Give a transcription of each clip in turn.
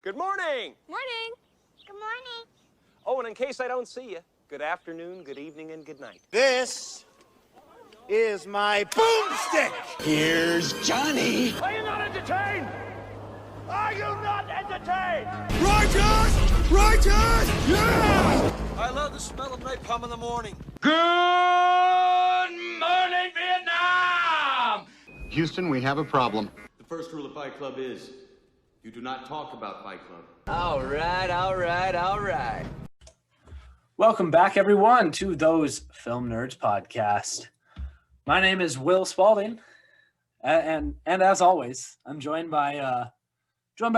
Good morning. Morning. Good morning. Oh, and in case I don't see you, good afternoon, good evening, and good night. This is my boomstick. Here's Johnny. Are you not entertained? Are you not entertained? Righteous! Righteous! Yeah! I love the smell of napalm in the morning. Good morning, Vietnam! Houston, we have a problem. The first rule of Fight Club is you do not talk about Fight Club. All right. Welcome back, everyone, to Those Film Nerds podcast. My name is Will Spalding, and as always, I'm joined by a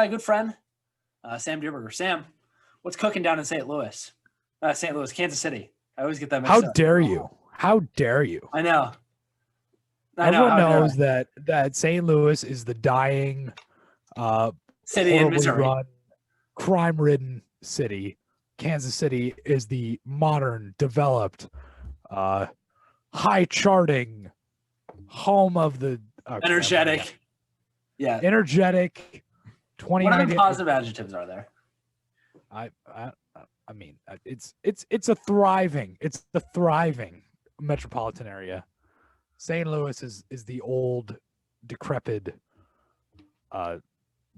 good friend, Sam Dierberger. Sam, what's cooking down in St. Louis, Kansas City? I always get that mixed up. How dare you? How dare you? I know. Everyone knows that St. Louis is the dying, city in Missouri, run, crime-ridden city. Kansas City is the modern, developed, high-charting home of the energetic. Yeah, energetic. What other positive adjectives are there? I mean, it's the thriving metropolitan area. St. Louis is the old, decrepit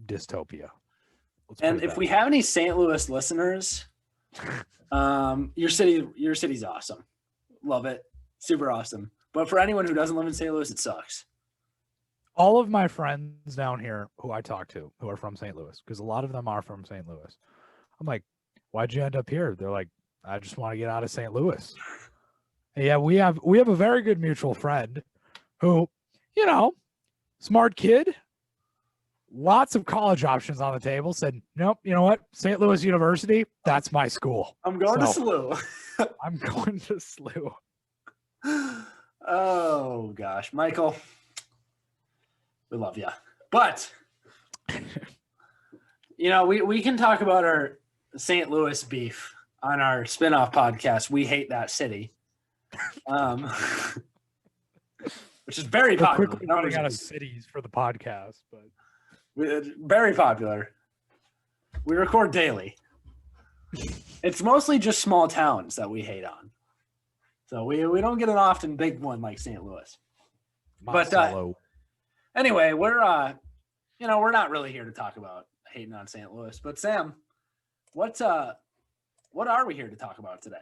dystopia. And if we have any St. Louis listeners, your city's awesome. Love it. Super awesome. But for anyone who doesn't live in St. Louis, it sucks. All of my friends down here who I talk to who are from St. Louis, because a lot of them are from St. Louis, I'm like, why'd you end up here? They're like, I just want to get out of St. Louis. And yeah, we have a very good mutual friend who, smart kid, lots of college options on the table, said, nope, you know what? St. Louis University, that's my school. I'm going to SLU. I'm going to SLU. Oh, gosh. Michael, we love you. But, we can talk about our St. Louis beef on our spinoff podcast, We Hate That City, which is very popular. We're quickly running out of cities for the podcast, but very popular. We record daily. It's mostly just small towns that we hate on. So we don't get an often big one like St. Louis. But anyway, we're not really here to talk about hating on St. Louis. But Sam, what are we here to talk about today?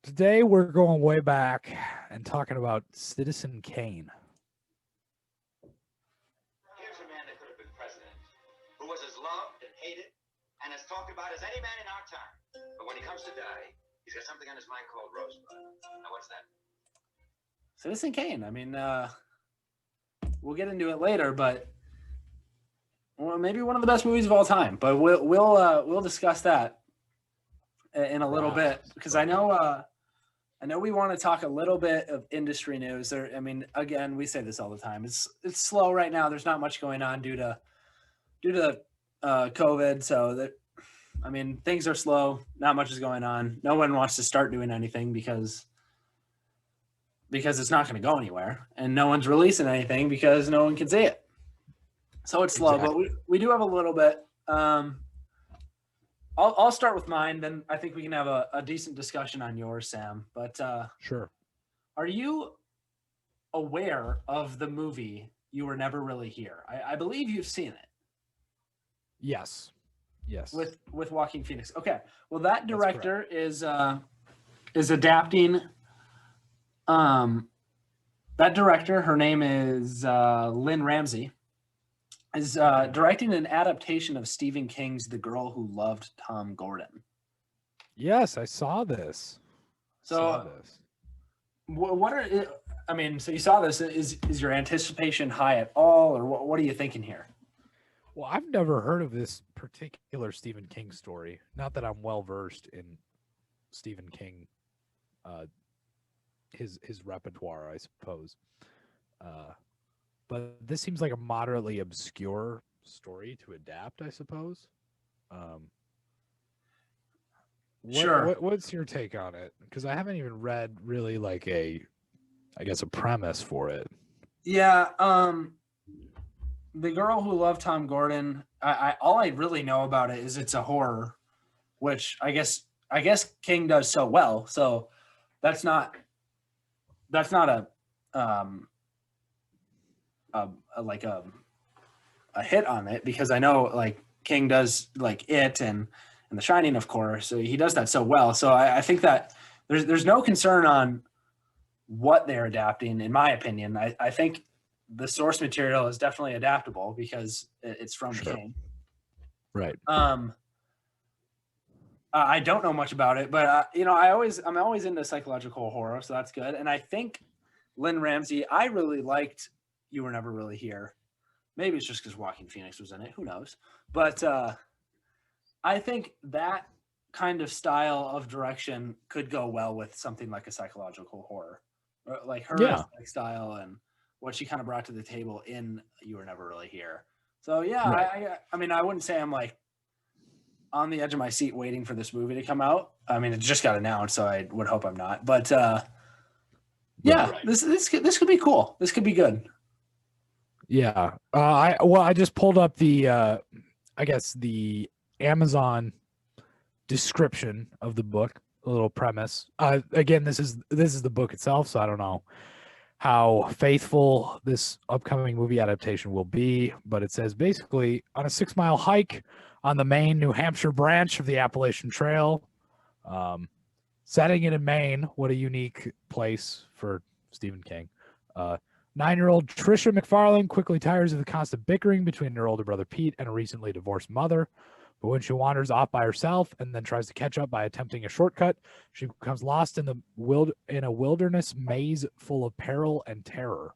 Today we're going way back and talking about Citizen Kane. Here's a man that could have been president, who was as loved and hated and as talked about as any man in our time. But when he comes to die, he's got something on his mind called Rosebud. Now, what's that? Citizen Kane. I mean, we'll get into it later, but maybe one of the best movies of all time. But we'll discuss that in a little bit, because I know we want to talk a little bit of industry news. Again, we say this all the time. It's slow right now. There's not much going on due to COVID. So things are slow. Not much is going on. No one wants to start doing anything because it's not going to go anywhere, and no one's releasing anything because no one can see it. So it's slow, exactly. But we do have a little bit. I'll start with mine, then I think we can have a decent discussion on yours, Sam. But sure. Are you aware of the movie You Were Never Really Here? I believe you've seen it. Yes. With Joaquin Phoenix. Okay. Well, that director is adapting. That director, her name is Lynn Ramsey, is directing an adaptation of Stephen King's The Girl Who Loved Tom Gordon. Yes, I saw this. So you saw this. Is your anticipation high at all, or what are you thinking here? Well, I've never heard of this particular Stephen King story. Not that I'm well versed in Stephen King, his repertoire, I suppose. But this seems like a moderately obscure story to adapt, I suppose. Sure. What's your take on it? Because I haven't even read really like a premise for it. Yeah. The Girl Who Loved Tom Gordon. I all I really know about it is it's a horror, which I guess King does so well. So that's not a like a hit on it, because I know like King does like It and The Shining, of course. So he does that so well. So I think that there's no concern on what they're adapting, in my opinion. I think the source material is definitely adaptable because it's from King. Right. I don't know much about it, but I'm always into psychological horror, so that's good. And I think Lynn Ramsey, I really liked You Were Never Really Here. Maybe it's just because Joaquin Phoenix was in it. Who knows? But I think that kind of style of direction could go well with something like a psychological horror, like her aesthetic style and what she kind of brought to the table in You Were Never Really Here. So yeah, right. I mean, I wouldn't say I'm like on the edge of my seat waiting for this movie to come out. I mean, it just got announced, so I would hope I'm not. But yeah, right. This could be cool. This could be good. Yeah. I just pulled up the I guess the Amazon description of the book, a little premise. Again, this is the book itself, so I don't know how faithful this upcoming movie adaptation will be, but it says basically on a 6-mile hike on the Maine, New Hampshire branch of the Appalachian Trail, setting it in Maine. What a unique place for Stephen King. 9-year-old Tricia McFarlane quickly tires of the constant bickering between her older brother Pete and a recently divorced mother. But when she wanders off by herself and then tries to catch up by attempting a shortcut, she becomes lost in a wilderness maze full of peril and terror.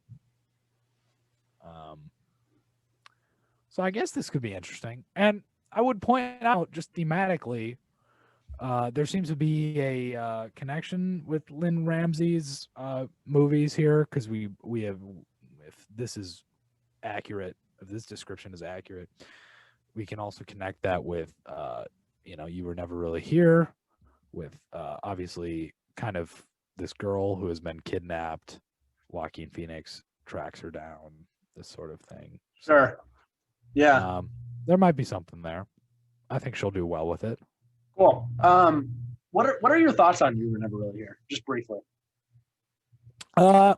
So I guess this could be interesting. And I would point out, just thematically, there seems to be a connection with Lynn Ramsey's movies here, because we have, if this is accurate, if this description is accurate, we can also connect that with, You Were Never Really Here, with obviously kind of this girl who has been kidnapped. Joaquin Phoenix tracks her down, this sort of thing. Sure. Yeah. There might be something there. I think she'll do well with it. Cool. What are your thoughts on You Were Never Really Here? Just briefly. I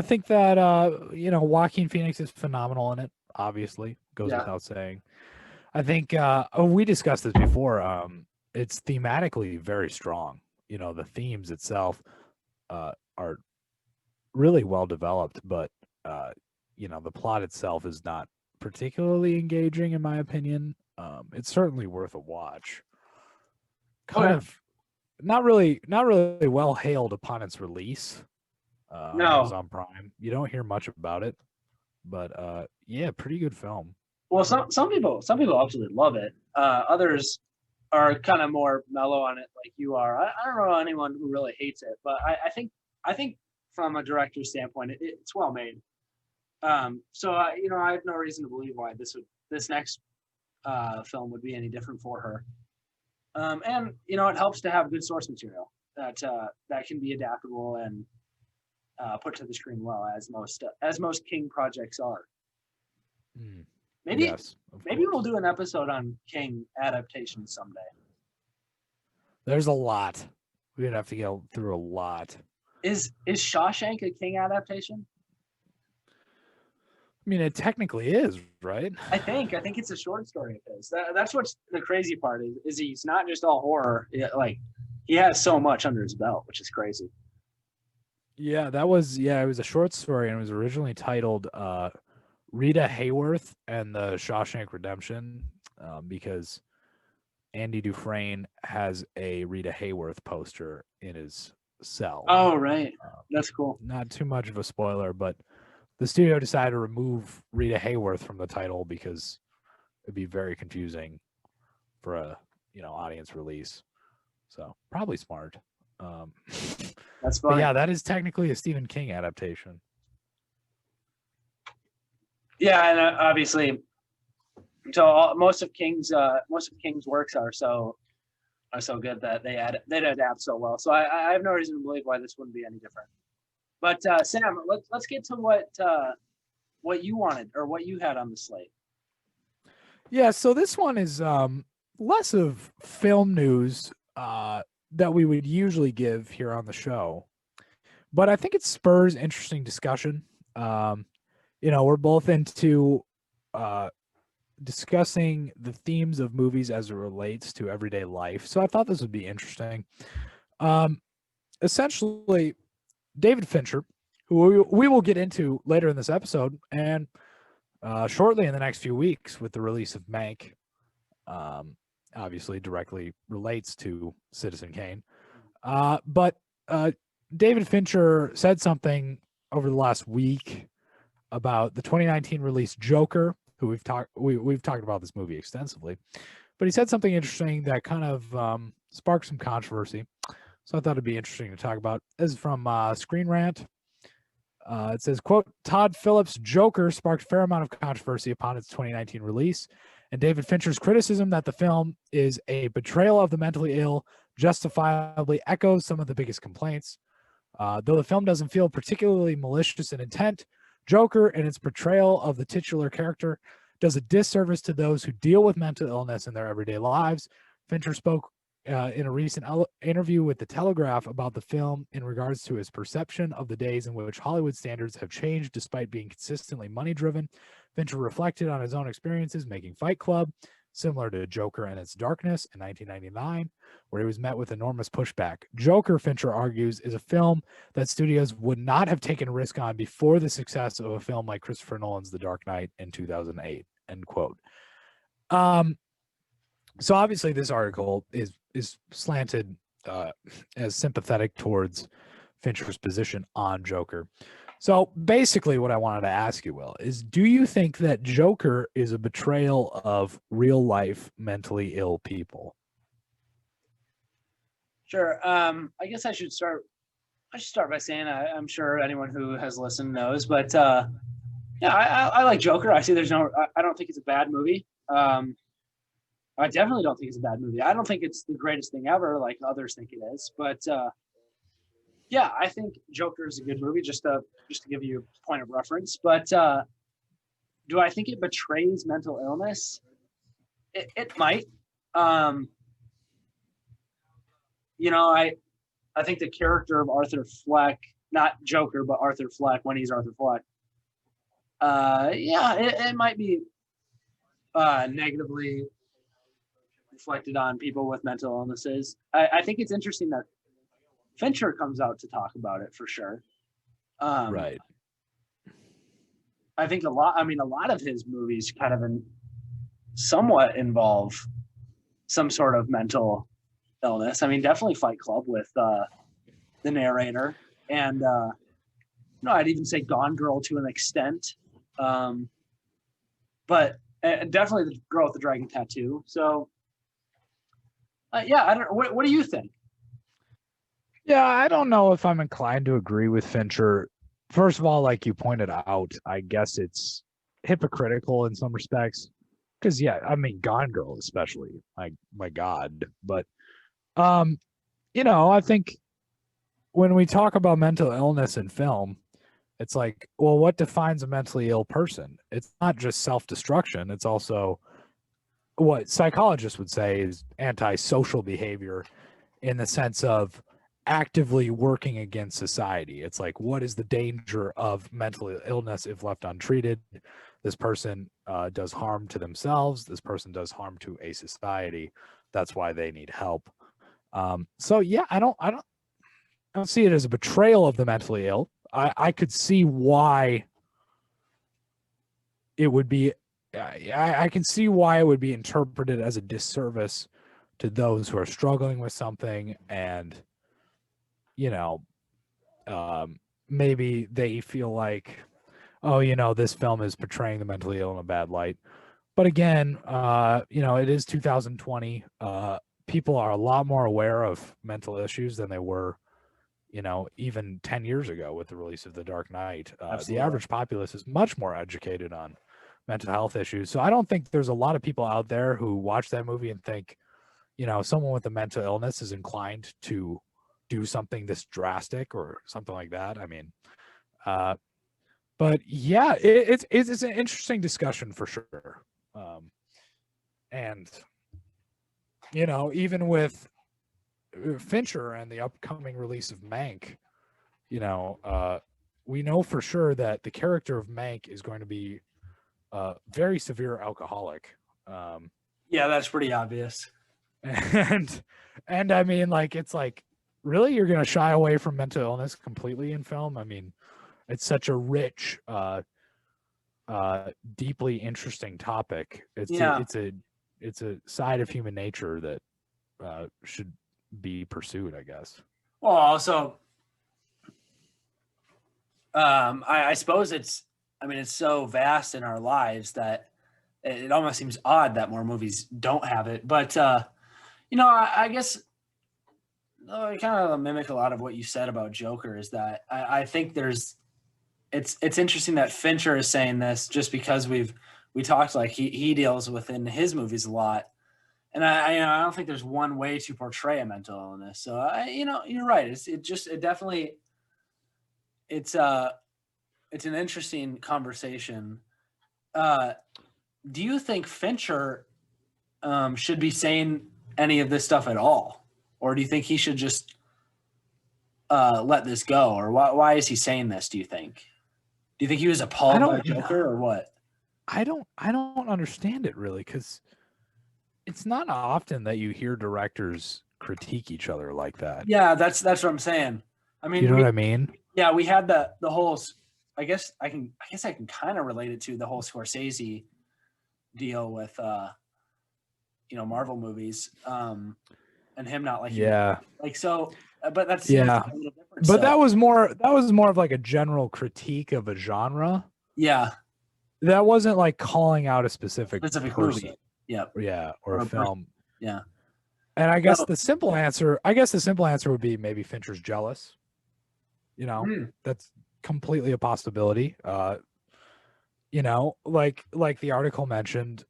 think that Joaquin Phoenix is phenomenal in it. Obviously, goes without saying. I think we discussed this before. It's thematically very strong. The themes itself are really well developed, but the plot itself is not particularly engaging, in my opinion. It's certainly worth a watch. Kind of not really well hailed upon its release. On Amazon Prime. You don't hear much about it, but yeah, pretty good film. Well, some people absolutely love it. Others are kind of more mellow on it, like you are. I don't know anyone who really hates it, but I think from a director's standpoint, it's well made. So I have no reason to believe why this next film would be any different for her. And it helps to have good source material that can be adaptable and put to the screen well, as most King projects are. Maybe we'll do an episode on King adaptations someday. There's a lot. We'd have to go through a lot. Is Shawshank a King adaptation? I mean, it technically is, right? I think it's a short story of his. That's what's the crazy part is he's not just all horror. Like, he has so much under his belt, which is crazy. Yeah, it was a short story, and it was originally titled Rita Hayworth and the Shawshank Redemption, because Andy Dufresne has a Rita Hayworth poster in his cell. Oh, right. That's cool. Not too much of a spoiler, but the studio decided to remove Rita Hayworth from the title because it'd be very confusing for a audience release. So probably smart. That's funny. But yeah, that is technically a Stephen King adaptation. Yeah, and obviously, so most of King's works are so good that they adapt so well. So I have no reason to believe why this wouldn't be any different. But Sam, let's get to what what you wanted or what you had on the slate. Yeah, so this one is less of film news that we would usually give here on the show, but I think it spurs interesting discussion. We're both into discussing the themes of movies as it relates to everyday life, so I thought this would be interesting. Essentially, David Fincher, who we will get into later in this episode, and shortly in the next few weeks with the release of Mank, obviously directly relates to Citizen Kane. But David Fincher said something over the last week about the 2019 release Joker, who we've talked about this movie extensively. But he said something interesting that kind of sparked some controversy. So I thought it'd be interesting to talk about. This is from Screen Rant. It says, quote, Todd Phillips' Joker sparked a fair amount of controversy upon its 2019 release, and David Fincher's criticism that the film is a betrayal of the mentally ill justifiably echoes some of the biggest complaints. Though the film doesn't feel particularly malicious in intent, Joker and its portrayal of the titular character does a disservice to those who deal with mental illness in their everyday lives. Fincher spoke in a recent interview with The Telegraph about the film in regards to his perception of the days in which Hollywood standards have changed despite being consistently money-driven. Fincher reflected on his own experiences making Fight Club, similar to Joker and its darkness in 1999, where he was met with enormous pushback. Joker, Fincher argues, is a film that studios would not have taken a risk on before the success of a film like Christopher Nolan's The Dark Knight in 2008, end quote. So obviously this article is slanted as sympathetic towards Fincher's position on Joker. So basically what I wanted to ask you, Will, is do you think that Joker is a betrayal of real life mentally ill people? Sure. I guess I should start by saying I'm sure anyone who has listened knows, but yeah, I like Joker. I don't think it's a bad movie. I definitely don't think it's a bad movie. I don't think it's the greatest thing ever, like others think it is. But yeah, I think Joker is a good movie. Just to give you a point of reference. But do I think it betrays mental illness? It might. I think the character of Arthur Fleck, not Joker, but Arthur Fleck when he's Arthur Fleck. It might be negatively reflected on people with mental illnesses. I think it's interesting that Fincher comes out to talk about it for sure. Right. I think a lot of his movies kind of somewhat involve some sort of mental illness. I mean, definitely Fight Club with the narrator, and I'd even say Gone Girl to an extent. But definitely the Girl with the Dragon Tattoo. So I don't know. What do you think? Yeah, I don't know if I'm inclined to agree with Fincher. First of all, like you pointed out, I guess it's hypocritical in some respects. Because, yeah, I mean, Gone Girl especially. My God. But, I think when we talk about mental illness in film, it's like, well, what defines a mentally ill person? It's not just self-destruction. It's also what psychologists would say is antisocial behavior in the sense of actively working against society. It's like, what is the danger of mental illness if left untreated? This person does harm to themselves. This person does harm to a society. That's why they need help. So yeah, I don't see it as a betrayal of the mentally ill. I could see why it would be. I can see why it would be interpreted as a disservice to those who are struggling with something, and maybe they feel like, oh, this film is portraying the mentally ill in a bad light. But again, it is 2020. People are a lot more aware of mental issues than they were, even 10 years ago with the release of The Dark Knight. The average populace is much more educated on mental health issues. So I don't think there's a lot of people out there who watch that movie and think, someone with a mental illness is inclined to do something this drastic or something like that. I mean, But yeah, it's an interesting discussion for sure. And even with Fincher and the upcoming release of Mank, we know for sure that the character of Mank is going to be a very severe alcoholic. Yeah, that's pretty obvious. And I mean, like, it's like, really, you're going to shy away from mental illness completely in film? I mean, it's such a rich, deeply interesting topic. It's a side of human nature that should be pursued, I guess. Well, also, I suppose it's so vast in our lives that it almost seems odd that more movies don't have it. But, I guess I kind of mimic a lot of what you said about Joker is that I think it's interesting that Fincher is saying this just because we talked like he deals within his movies a lot. And I don't think there's one way to portray a mental illness. So you're right. It's an interesting conversation. Do you think Fincher should be saying any of this stuff at all? Or do you think he should just let this go? Or why is he saying this, do you think? Do you think he was appalled by Joker or what? I don't understand it really, because it's not often that you hear directors critique each other like that. Yeah, that's what I'm saying. I mean, you know what I mean? Yeah, we had the whole. I guess I can kind of relate it to the whole Scorsese deal with Marvel movies, and him not liking. Yeah. Like so, but that's yeah. A little different, but so. that was more of like a general critique of a genre. Yeah. That wasn't like calling out a specific person. Movie. Yeah. Yeah, or a film. Yeah. And I guess the simple answer would be maybe Fincher's jealous. That's completely a possibility. Like the article mentioned,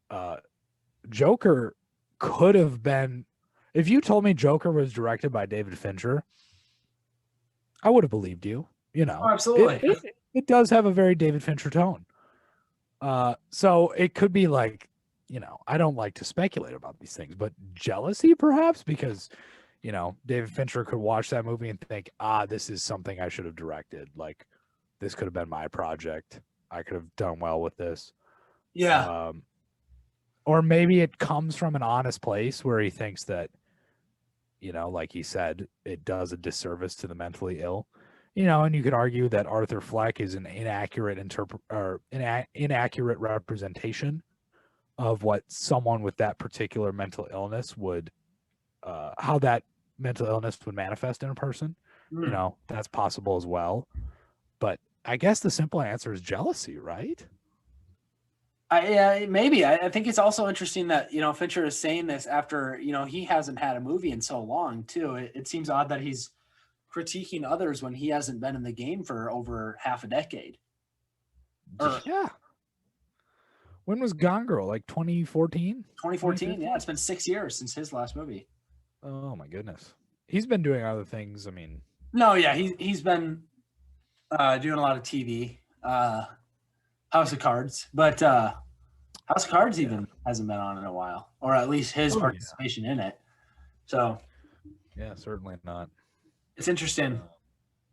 Joker could have been, if you told me Joker was directed by David Fincher, I would have believed you. Oh, absolutely. It does have a very David Fincher tone. So it could be like, I don't like to speculate about these things, but jealousy perhaps, because David Fincher could watch that movie and think, this is something I should have directed. Like, this could have been my project. I could have done well with this. Yeah. Or maybe it comes from an honest place where he thinks that, like he said, it does a disservice to the mentally ill. And you could argue that Arthur Fleck is an inaccurate inaccurate representation of what someone with that particular mental illness would, how that mental illness would manifest in a person. That's possible as well. But I guess the simple answer is jealousy, right? Maybe. I think it's also interesting that, Fincher is saying this after, he hasn't had a movie in so long too. It seems odd that he's critiquing others when he hasn't been in the game for over half a decade. Yeah. When was Gone Girl? Like 2014? 2014, yeah. It's been 6 years since his last movie. Oh my goodness. He's been doing other things. I mean, no, yeah, he's been doing a lot of TV, House of Cards, but House of Cards even hasn't been on in a while, or at least his participation in it. So, yeah, certainly not. It's interesting.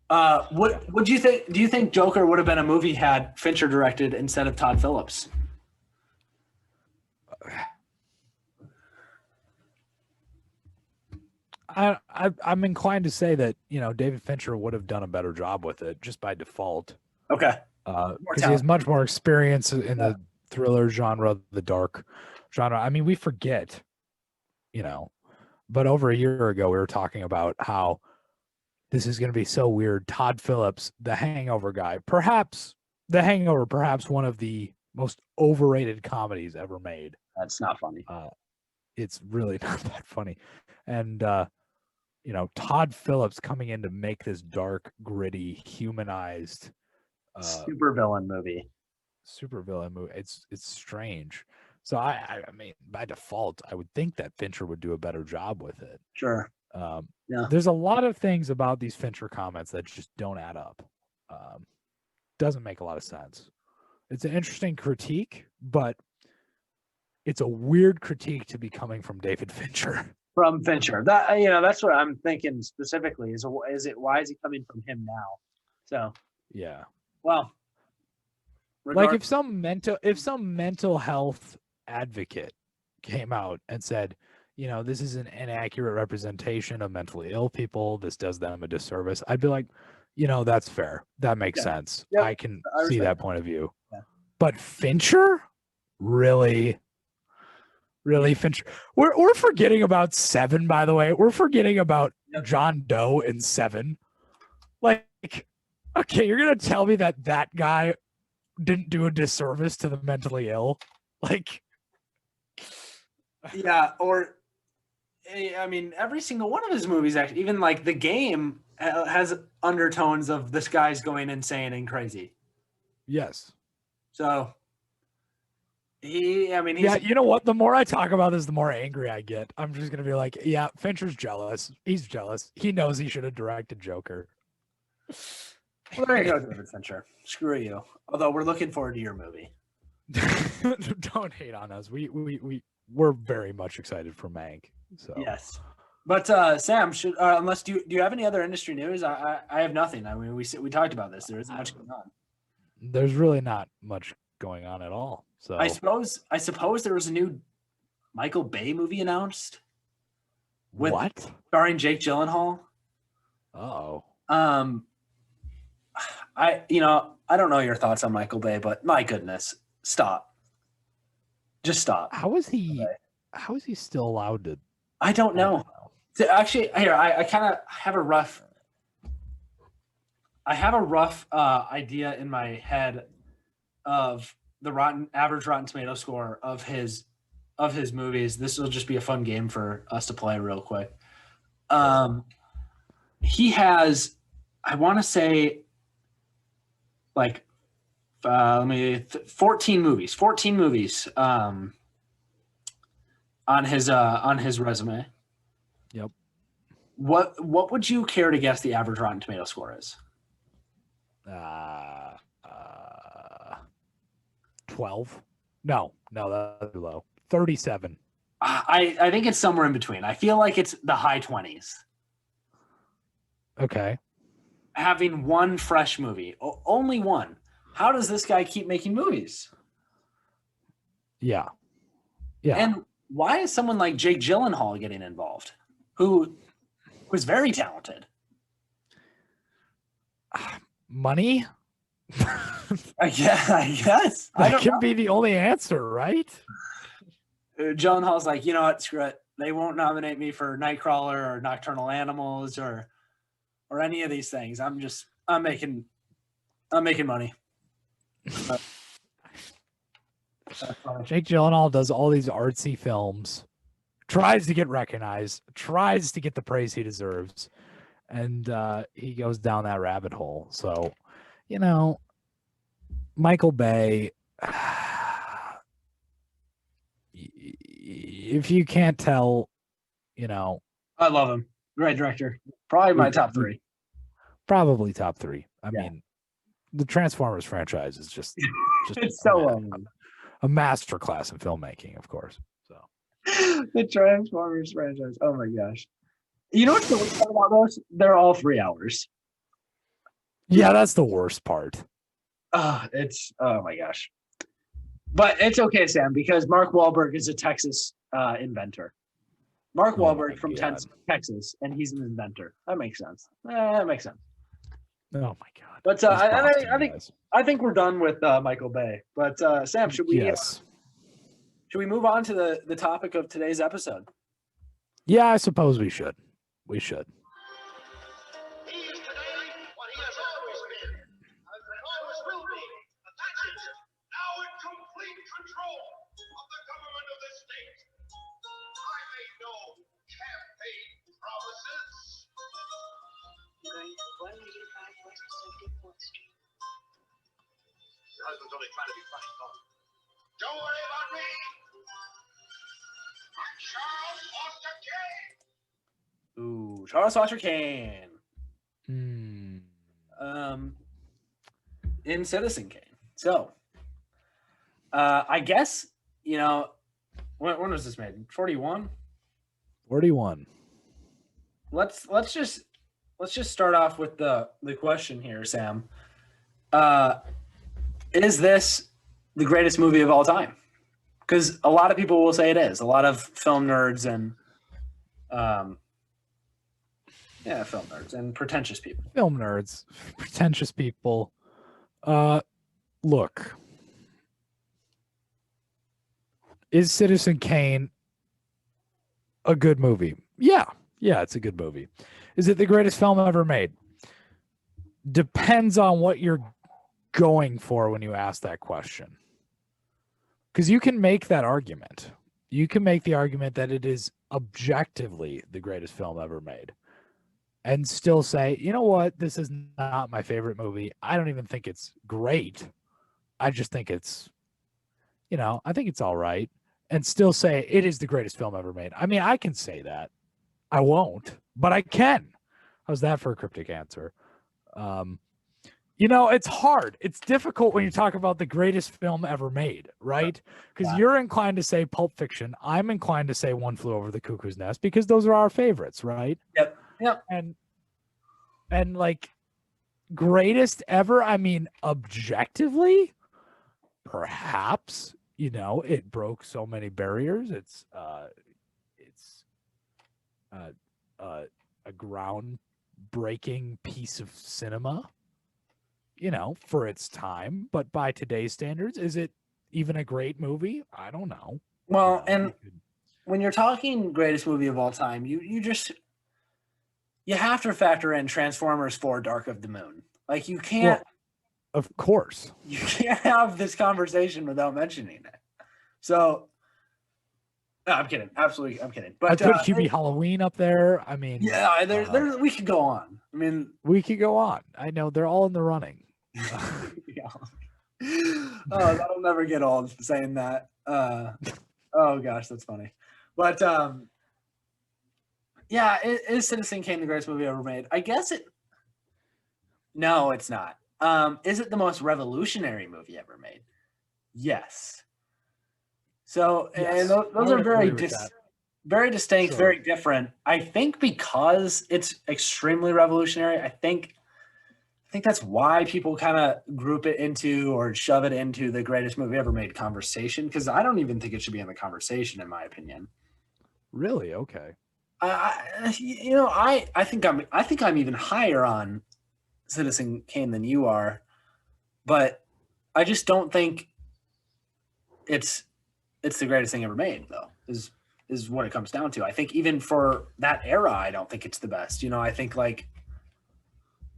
What would you think? Do you think Joker would have been a movie had Fincher directed instead of Todd Phillips? I'm inclined to say that David Fincher would have done a better job with it just by default. Okay. Because he has much more experience in the thriller genre, the dark genre. I mean, we forget, but over a year ago we were talking about how this is going to be so weird. Todd Phillips, the Hangover guy, perhaps one of the most overrated comedies ever made. That's not funny. It's really not that funny. And, Todd Phillips coming in to make this dark, gritty, humanized supervillain movie. It's strange. So I mean, by default, I would think that Fincher would do a better job with it. Sure. There's a lot of things about these Fincher comments that just don't add up. doesn't make a lot of sense. It's an interesting critique, but it's a weird critique to be coming from David Fincher. From Fincher. That that's what I'm thinking specifically. Is it why is he coming from him now? So Yeah. well, Like if some mental health advocate came out and said, this is an inaccurate representation of mentally ill people, this does them a disservice, I'd be like, that's fair. That makes sense. Yep. I can I see respect that point of view. Yeah. But Fincher? Really? Really, Fincher? We're forgetting about Seven, by the way. We're forgetting about John Doe in Seven. Like, okay, you're gonna tell me that guy didn't do a disservice to the mentally ill? Like, yeah, or I mean, every single one of his movies, actually, even like The Game, has undertones of this guy's going insane and crazy. yes. So he's Yeah, you know what? The more I talk about this, the more angry I get. I'm just gonna be like, yeah, Fincher's jealous. He's jealous. He knows he should have directed Joker. Well, there you go, David Fincher. Screw you. Although we're looking forward to your movie. Don't hate on us. We're very much excited for Mank. So Yes. But Sam, unless do you have any other industry news? I have nothing. I mean, we talked about this. There isn't much going on. there's really not much going on at all. So I suppose there was a new Michael Bay movie announced. what? Starring Jake Gyllenhaal. Oh, I don't know your thoughts on Michael Bay, but my goodness, stop. Just stop. how is he still allowed to? I don't know. Actually, here I kind of have a rough. I have a rough idea in my head of the average Rotten Tomato score of his movies. This will just be a fun game for us to play real quick. He has, I want to say, like, 14 movies. 14 movies on his resume. Yep. What would you care to guess the average Rotten Tomato score is? 12? No, that's too low. 37. I think it's somewhere in between. I feel like it's the high 20s. Okay. Having one fresh movie, only one. How does this guy keep making movies? Yeah. Yeah. And why is someone like Jake Gyllenhaal getting involved, who was very talented? Money? I guess. That can be the only answer, right? Gyllenhaal's like, you know what, screw it. They won't nominate me for Nightcrawler or Nocturnal Animals or any of these things. I'm making money. Jake Gyllenhaal does all these artsy films, tries to get recognized, tries to get the praise he deserves, and he goes down that rabbit hole. So, Michael Bay, if you can't tell, I love him. Great director. Probably my top three. Probably top three. I mean, the Transformers franchise is just it's so a masterclass in filmmaking, of course. So the Transformers franchise. Oh my gosh. You know what's the worst part about those? They're all 3 hours. Yeah, that's the worst part. It's oh my gosh. But it's okay, Sam, because Mark Wahlberg is a Texas inventor. Mark Wahlberg from Texas, and he's an inventor. That makes sense. That makes sense. Oh my god! But I think we're done with Michael Bay. But Sam, should we move on to the topic of today's episode? Yeah, I suppose we should. We should. He is today what he has always been, and always will be. And that is now in complete control of the government of this state. I made no campaign promises. Your husband's only trying to be funny, Paul. Don't worry about me. I'm Charles Foster Kane. Ooh, Charles Foster Kane. in Citizen Kane. So, I guess, when was this made? 41? 41. Let's just start off with the question here, Sam. Is this the greatest movie of all time? Because a lot of people will say it is. A lot of film nerds and film nerds and pretentious people. Film nerds, pretentious people. Look. Is Citizen Kane a good movie? Yeah, it's a good movie. Is it the greatest film ever made? Depends on what you're going for when you ask that question. Because you can make that argument. You can make the argument that it is objectively the greatest film ever made and still say, you know what, this is not my favorite movie. I don't even think it's great. I just think it's, I think it's all right. And still say it is the greatest film ever made. I mean, I can say that. I won't, but I can. How's that for a cryptic answer? It's hard. It's difficult when you talk about the greatest film ever made, right? Because you're inclined to say Pulp Fiction. I'm inclined to say One Flew Over the Cuckoo's Nest because those are our favorites, right? Yep. And like greatest ever, I mean, objectively, perhaps, it broke so many barriers. It's a groundbreaking piece of cinema. For its time, but by today's standards, is it even a great movie? I don't know. Well, and when you're talking greatest movie of all time, you have to factor in Transformers 4: Dark of the Moon. Like you can't. Well, of course. You can't have this conversation without mentioning it. So, no, I'm kidding. Absolutely, I'm kidding. But I put Hubie Halloween up there. I mean, yeah, there we could go on. I mean, we could go on. I know they're all in the running. Yeah. Oh, that'll never get old saying that. Oh gosh, that's funny. But is Citizen Kane the greatest movie ever made? I guess it. No, it's not. Is it the most revolutionary movie ever made? Yes. So, and those are very distinct, sure. Very different. I think because it's extremely revolutionary, I think that's why people kind of group it into or shove it into the greatest movie ever made conversation. Because I don't even think it should be in the conversation, in my opinion. Really? Okay. I think I'm even higher on Citizen Kane than you are, but I just don't think it's the greatest thing ever made, though. Is what it comes down to. I think even for that era, I don't think it's the best. I think like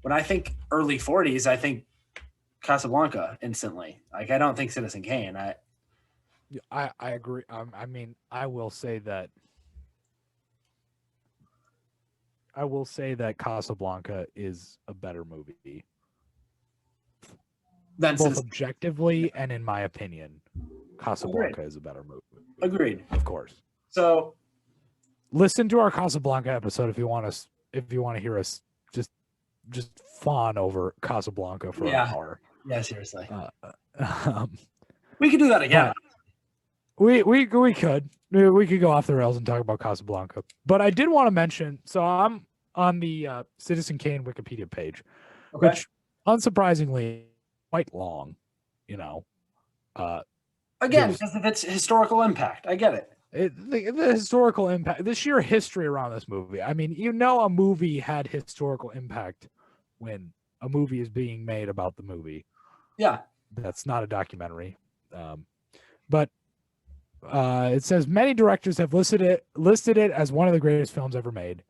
when I think early 40s, I think Casablanca instantly. Like I don't think Citizen Kane. I agree. I mean, I will say that Casablanca is a better movie. Both objectively and in my opinion, Casablanca is a better movie. Agreed. Of course. So listen to our Casablanca episode if you want to hear us just fawn over Casablanca for an hour. Yeah, seriously. We could do that again. We could. We could go off the rails and talk about Casablanca. But I did want to mention, so I'm on the Citizen Kane Wikipedia page, which unsurprisingly quite long, Again, because of its historical impact. I get it. The historical impact, the sheer history around this movie. I mean, a movie had historical impact when a movie is being made about the movie. Yeah. That's not a documentary. But it says many directors have listed it as one of the greatest films ever made,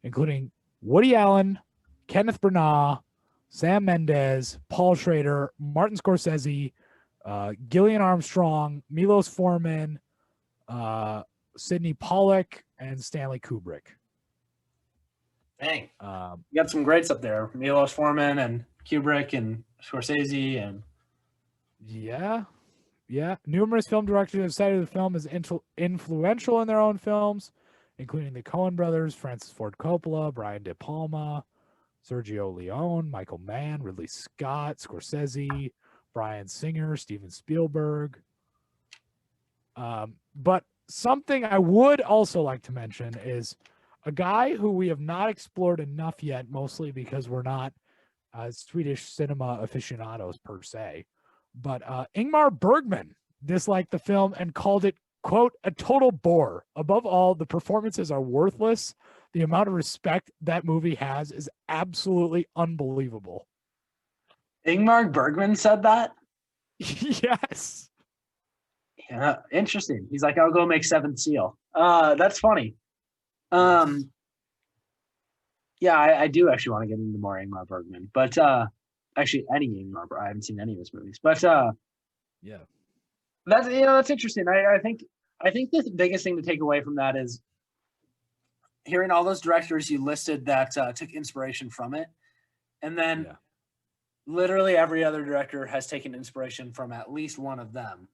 including Woody Allen, Kenneth Branagh, Sam Mendes, Paul Schrader, Martin Scorsese, Gillian Armstrong, Milos Forman, Sidney Pollack, and Stanley Kubrick. Dang. You got some greats up there. Milos Forman and Kubrick and Scorsese and yeah. Numerous film directors have cited the film as influential in their own films, including the Coen brothers, Francis Ford Coppola, Brian De Palma, Sergio Leone, Michael Mann, Ridley Scott, Scorsese, Bryan Singer, Steven Spielberg. But something I would also like to mention is a guy who we have not explored enough yet, mostly because we're not Swedish cinema aficionados per se. But Ingmar Bergman disliked the film and called it, quote, a total bore. Above all, the performances are worthless. The amount of respect that movie has is absolutely unbelievable. Ingmar Bergman said that? Yes. Yeah, interesting. He's like, I'll go make Seventh Seal. That's funny. Yeah, I do actually want to get into more Ingmar Bergman, but actually any Ingmar. I haven't seen any of his movies, but yeah, that's interesting. I think the biggest thing to take away from that is hearing all those directors you listed that took inspiration from it, and then literally every other director has taken inspiration from at least one of them,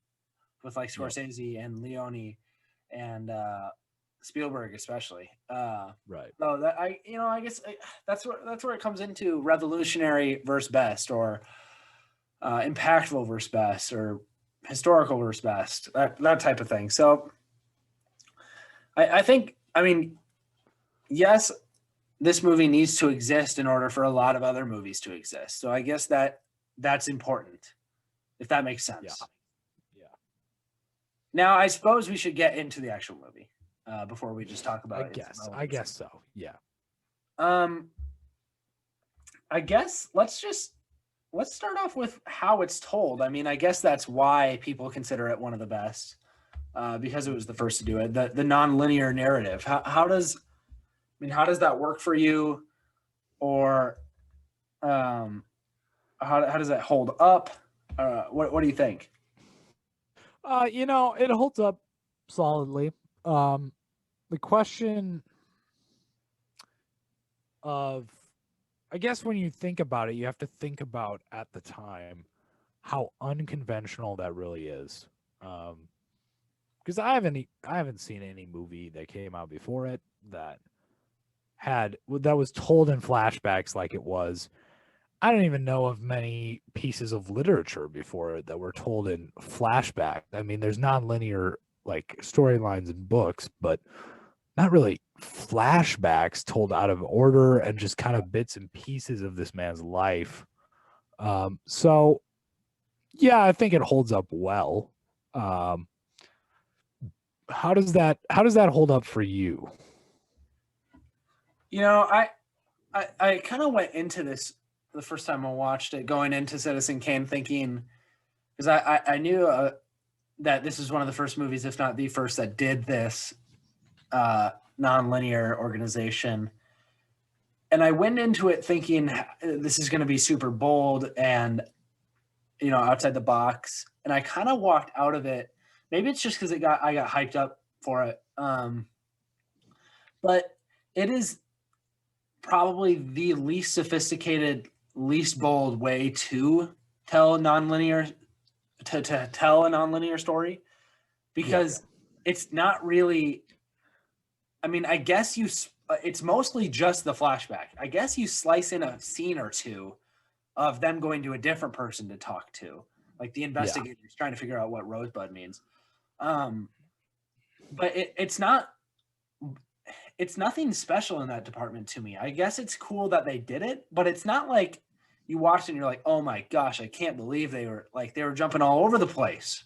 with like Scorsese and Leone and Spielberg especially. Right. So that I guess that's where it comes into revolutionary versus best, or impactful versus best, or historical versus best, that type of thing. So I think, yes, this movie needs to exist in order for a lot of other movies to exist. So I guess that's important, if that makes sense. Yeah. Now, I suppose we should get into the actual movie before we just talk about it. I guess so. Yeah. I guess let's start off with how it's told. I guess that's why people consider it one of the best, because it was the first to do it. The non-linear narrative. How does that work for you, or how does that hold up? What do you think? It holds up solidly. The question of, I guess when you think about it, you have to think about at the time how unconventional that really is. Because I haven't seen any movie that came out before it that was told in flashbacks like it was. I don't even know of many pieces of literature before it that were told in flashback. There's non-linear like storylines in books, but not really flashbacks told out of order and just kind of bits and pieces of this man's life. So yeah, I think it holds up well. How does that hold up for you? I kind of went into this the first time I watched it, going into Citizen Kane, thinking, because I knew that this is one of the first movies, if not the first, that did this non-linear organization. And I went into it thinking this is going to be super bold and, outside the box. And I kind of walked out of it. Maybe it's just because I got hyped up for it. But it is probably the least sophisticated, least bold way to tell a non-linear story, because it's not really, I guess it's mostly just the flashback. I guess you slice in a scene or two of them going to a different person to talk to, like the investigators trying to figure out what Rosebud means. But it's nothing special in that department to me. I guess it's cool that they did it, but it's not like you watch it and you're like, oh my gosh, I can't believe they were jumping all over the place.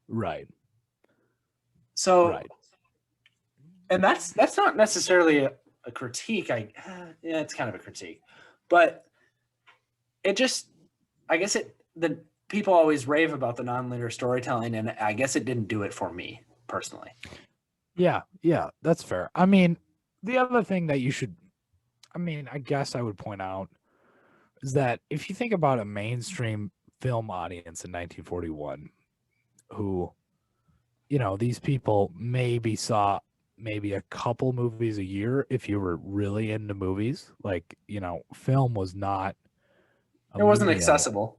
Right. So, right. And that's not necessarily a critique. It's kind of a critique, but it just, I guess the people always rave about the nonlinear storytelling, and I guess it didn't do it for me personally. Yeah, that's fair. The other thing that you should, I guess I would point out is that if you think about a mainstream film audience in 1941, who, these people maybe saw a couple movies a year if you were really into movies. Like, film was not. It wasn't accessible.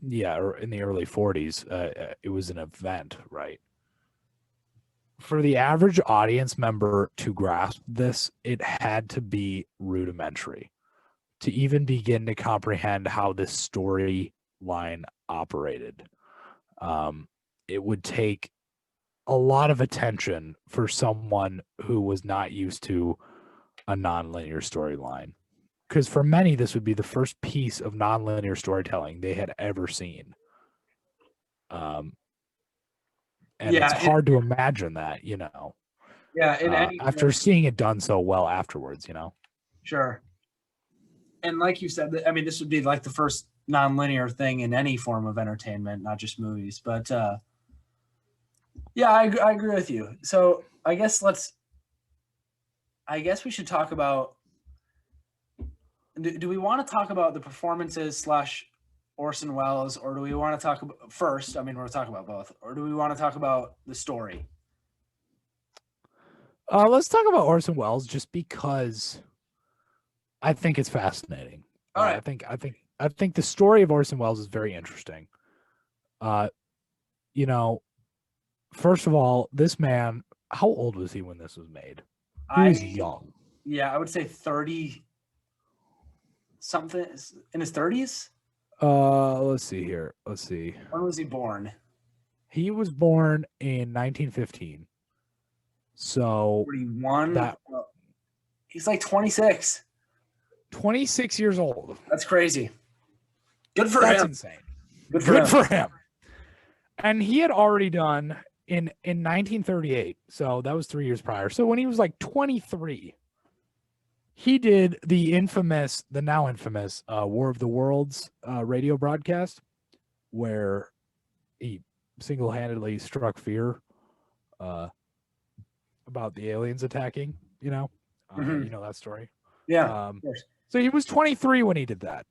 Yeah, or in the early 40s, it was an event, right? For the average audience member to grasp this, it had to be rudimentary. to even begin to comprehend how this storyline operated. It would take a lot of attention for someone who was not used to a nonlinear storyline. Because for many, this would be the first piece of nonlinear storytelling they had ever seen. And it's hard to imagine that, after seeing it done so well afterwards, Sure. And like you said, I mean, this would be like the first nonlinear thing in any form of entertainment, not just movies. But yeah, I agree with you. So I guess we should talk about. Do we want to talk about the performances / Orson Welles, or do we want to talk about first? I mean, we're talking about both, or do we want to talk about the story? Let's talk about Orson Welles, just because I think it's fascinating. All right. I think the story of Orson Welles is very interesting. First of all, this man, how old was he when this was made? He was young. Yeah, I would say 30 something, in his 30s. Let's see here. Let's see. When was he born? He was born in 1915. So 41. He's like 26. 26 years old. That's crazy. Good for him. That's insane. Good for him. And he had already done in 1938. So that was 3 years prior. So when he was like 23, he did the now infamous War of the Worlds radio broadcast, where he single-handedly struck fear about the aliens attacking, you know that story. Yeah, of course. So he was 23 when he did that.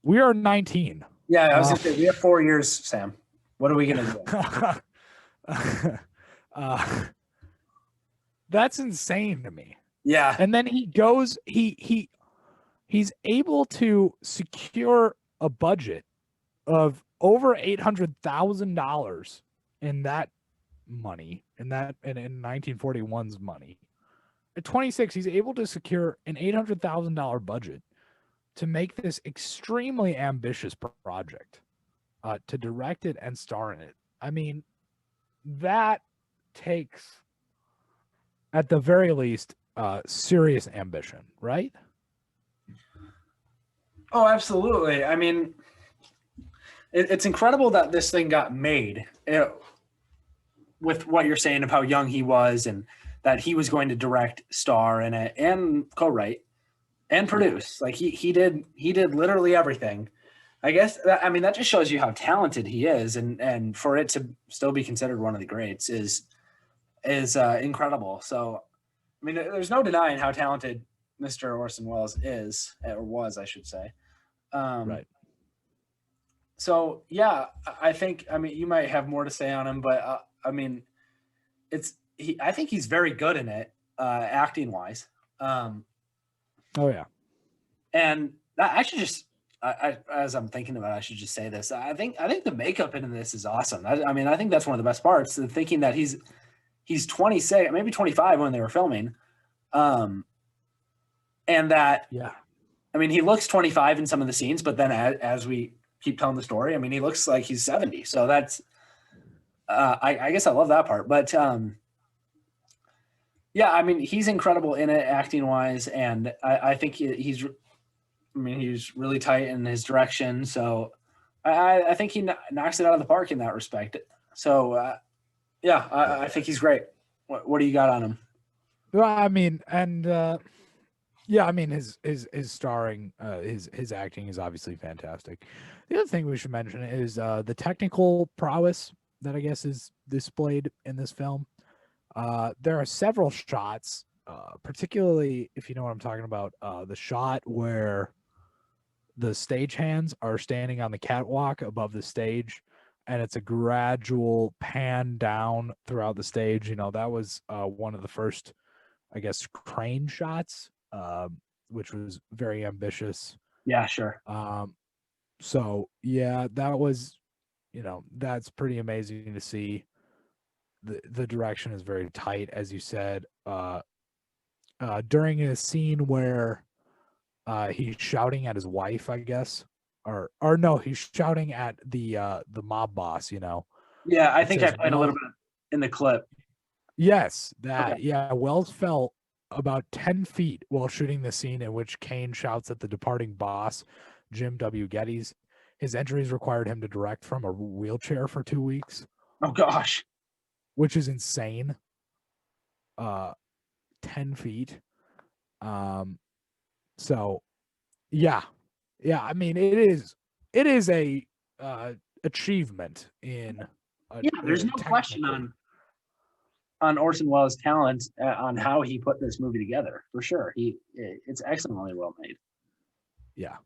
We are 19. Yeah, I was going to say, we have 4 years, Sam. What are we going to do? That's insane to me. Yeah. And then he goes, he's able to secure a budget of over $800,000 in that money, in 1941's money. At 26, he's able to secure an $800,000 budget to make this extremely ambitious project, to direct it and star in it. I mean, that takes, at the very least, serious ambition, right? Oh, absolutely. I mean, it's incredible that this thing got made, with what you're saying of how young he was and that he was going to direct, star in it, and co-write and produce. Like he did literally everything. I guess that just shows you how talented he is, and for it to still be considered one of the greats is incredible. So, I mean, there's no denying how talented Mr. Orson Welles is, or was, I should say. Right. So yeah, I think, you might have more to say on him, but I think he's very good in it, acting wise. Oh yeah. And I should just, as I'm thinking about it, I should just say this. I think the makeup in this is awesome. I think that's one of the best parts. Thinking that he's 26, maybe 25 when they were filming, and that, yeah. I mean, he looks 25 in some of the scenes, but then as we keep telling the story, I mean, he looks like he's 70. So that's, I guess I love that part. But yeah, I mean, he's incredible in it, acting wise, and I think he's really tight in his direction. So I think he knocks it out of the park in that respect. So yeah, I think he's great. What do you got on him? Well, I mean, and yeah, I mean, his starring, his acting is obviously fantastic. The other thing we should mention is the technical prowess that I guess is displayed in this film. There are several shots, particularly if you know what I'm talking about, the shot where the stagehands are standing on the catwalk above the stage, and it's a gradual pan down throughout the stage. That was one of the first, I guess, crane shots, which was very ambitious. Yeah, sure. So yeah, that was, that's pretty amazing to see. The direction is very tight, as you said. during a scene where he's shouting at his wife, I guess, or no, he's shouting at the mob boss. Yeah, I It think I says, played a little bit in the clip. Yes, that. Okay. Yeah, Wells fell about 10 feet while shooting the scene in which Kane shouts at the departing boss, Jim W. Geddes. His injuries required him to direct from a wheelchair for 2 weeks, Oh gosh. which is insane. 10 feet. So yeah. Yeah, I mean it is a achievement in Yeah, there's no question on Orson Welles' talent on how he put this movie together, for sure. It's excellently well made. Yeah.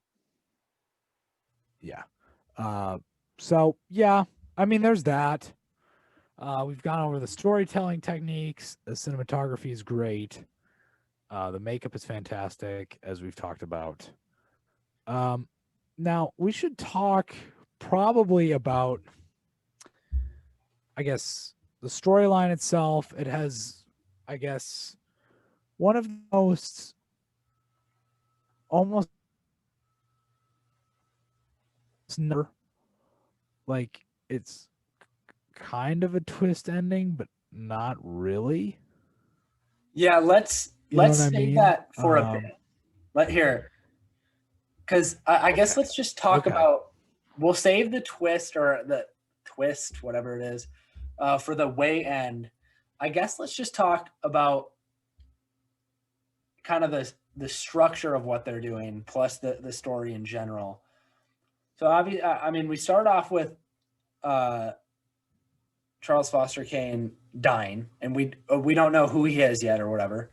Yeah. So yeah, I mean there's that. We've gone over the storytelling techniques. The cinematography is great. The makeup is fantastic, as we've talked about. Now we should talk probably about, I guess, the storyline itself. It has, I guess, one of the most almost never, like, it's kind of a twist ending, but not really. Yeah, let's save that for a bit. Because I guess let's just talk about. We'll save the twist or the twist, whatever it is, for the way end. I guess let's just talk about kind of the structure of what they're doing, plus the story in general. So obviously, I mean, we start off with Charles Foster Kane dying, and we don't know who he is yet or whatever.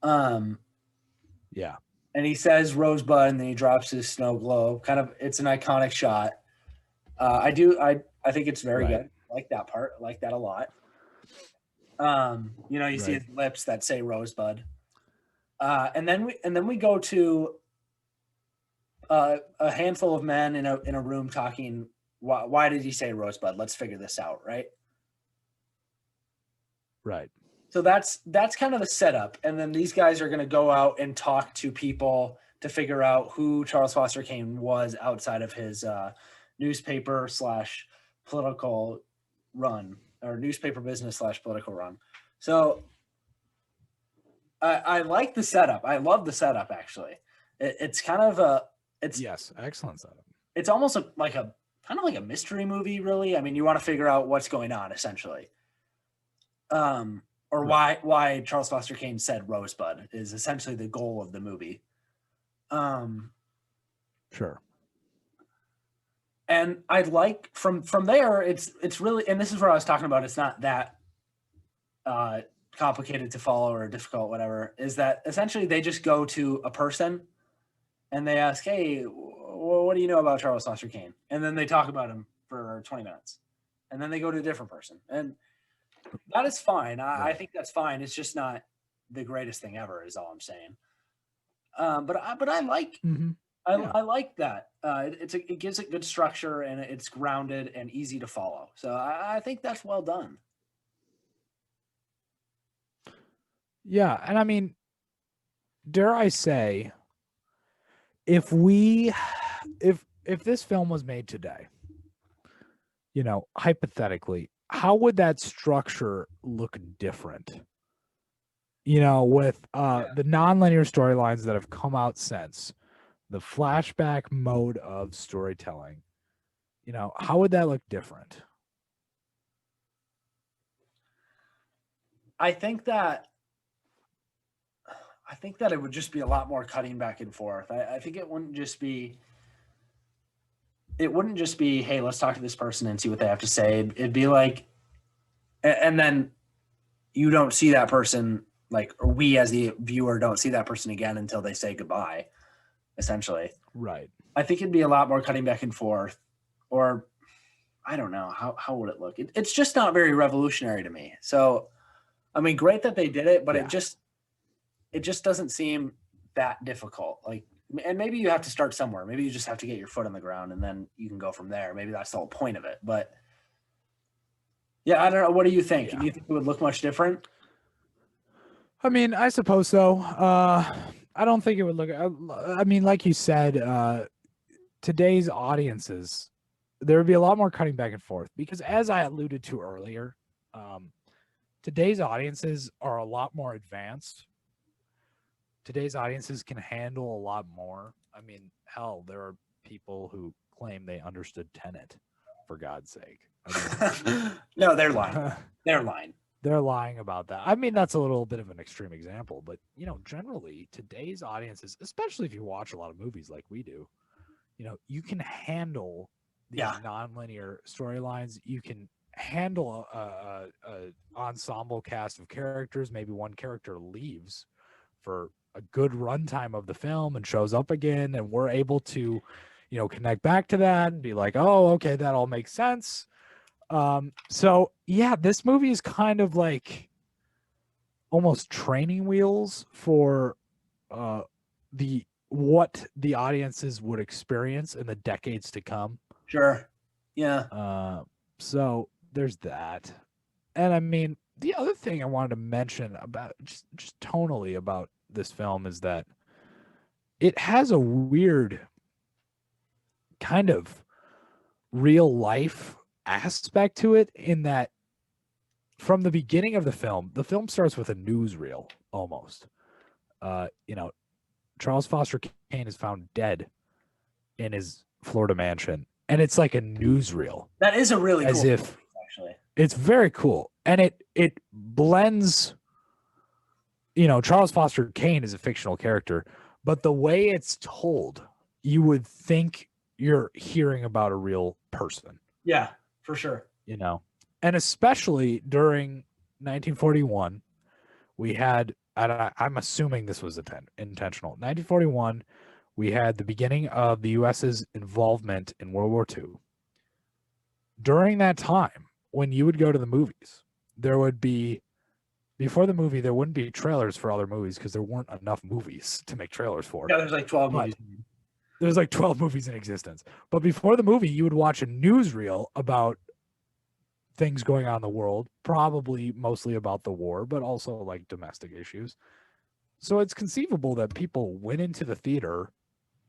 Yeah. And he says Rosebud, and then he drops his snow globe. Kind of, it's an iconic shot. I think it's very good. I like that part. I like that a lot. You see his lips that say Rosebud. And then we go to a handful of men in a room talking. Why did he say Rosebud? Let's figure this out, right? Right. So that's kind of the setup, and then these guys are going to go out and talk to people to figure out who Charles Foster Kane was outside of his newspaper / political run, or newspaper business / political run. So I like the setup. I love the setup, actually. It's kind of yes, excellent setup. It's almost like a mystery movie, really. I mean, you want to figure out what's going on, essentially. Or why Charles Foster Kane said Rosebud is essentially the goal of the movie. Sure. And I'd like from there, it's really, and this is what I was talking about. It's not that complicated to follow or difficult, whatever. Is that essentially they just go to a person and they ask, "Hey, what do you know about Charles Foster Kane?" And then they talk about him for 20 minutes, and then they go to a different person, and that is fine. I think that's fine. It's just not the greatest thing ever, is all I'm saying. But I like I like that. It gives it good structure, and it's grounded and easy to follow. So I think that's well done. Yeah, and I mean, dare I say, if this film was made today, hypothetically, how would that structure look different? With the nonlinear storylines that have come out since, the flashback mode of storytelling, how would that look different? I think that it would just be a lot more cutting back and forth. I think it wouldn't just be, hey, let's talk to this person and see what they have to say. It'd be like, and then you don't see that person, like, or we as the viewer don't see that person again until they say goodbye, essentially. Right. I think it'd be a lot more cutting back and forth, or I don't know. How would it look? It's just not very revolutionary to me. So, I mean, great that they did it, but it just doesn't seem that difficult. Like, and maybe you have to start somewhere. Maybe you just have to get your foot on the ground and then you can go from there. Maybe that's the whole point of it. But yeah, I don't know. What do you think? Yeah. Do you think it would look much different? I mean, I suppose so. I don't think it would look. I mean, like you said, today's audiences, there would be a lot more cutting back and forth because, as I alluded to earlier, today's audiences are a lot more advanced. Today's audiences can handle a lot more. I mean, hell, there are people who claim they understood Tenet, for God's sake. I mean, No, they're lying. They're lying. they're lying about that. I mean, that's a little bit of an extreme example, but generally today's audiences, especially if you watch a lot of movies like we do, you can handle these nonlinear storylines. You can handle a ensemble cast of characters. Maybe one character leaves for a good runtime of the film and shows up again, and we're able to, connect back to that and be like, oh, okay, that all makes sense. So yeah, this movie is kind of like almost training wheels for what the audiences would experience in the decades to come. Sure. Yeah. So there's that. And I mean, the other thing I wanted to mention about just tonally about this film is that it has a weird kind of real life aspect to it, in that from the beginning of the film starts with a newsreel almost. Charles Foster Kane is found dead in his Florida mansion, and it's like a newsreel. That is a really as cool if movie, actually. It's very cool, and it blends. Charles Foster Kane is a fictional character, but the way it's told, you would think you're hearing about a real person. Yeah, for sure. And especially during 1941, we had, and I'm assuming this was intentional. 1941, we had the beginning of the U.S.'s involvement in World War II. During that time, when you would go to the movies, there would be, before the movie, there wouldn't be trailers for other movies because there weren't enough movies to make trailers for. Yeah, there's like 12 movies. There's like 12 movies in existence. But before the movie, you would watch a newsreel about things going on in the world, probably mostly about the war, but also like domestic issues. So it's conceivable that people went into the theater,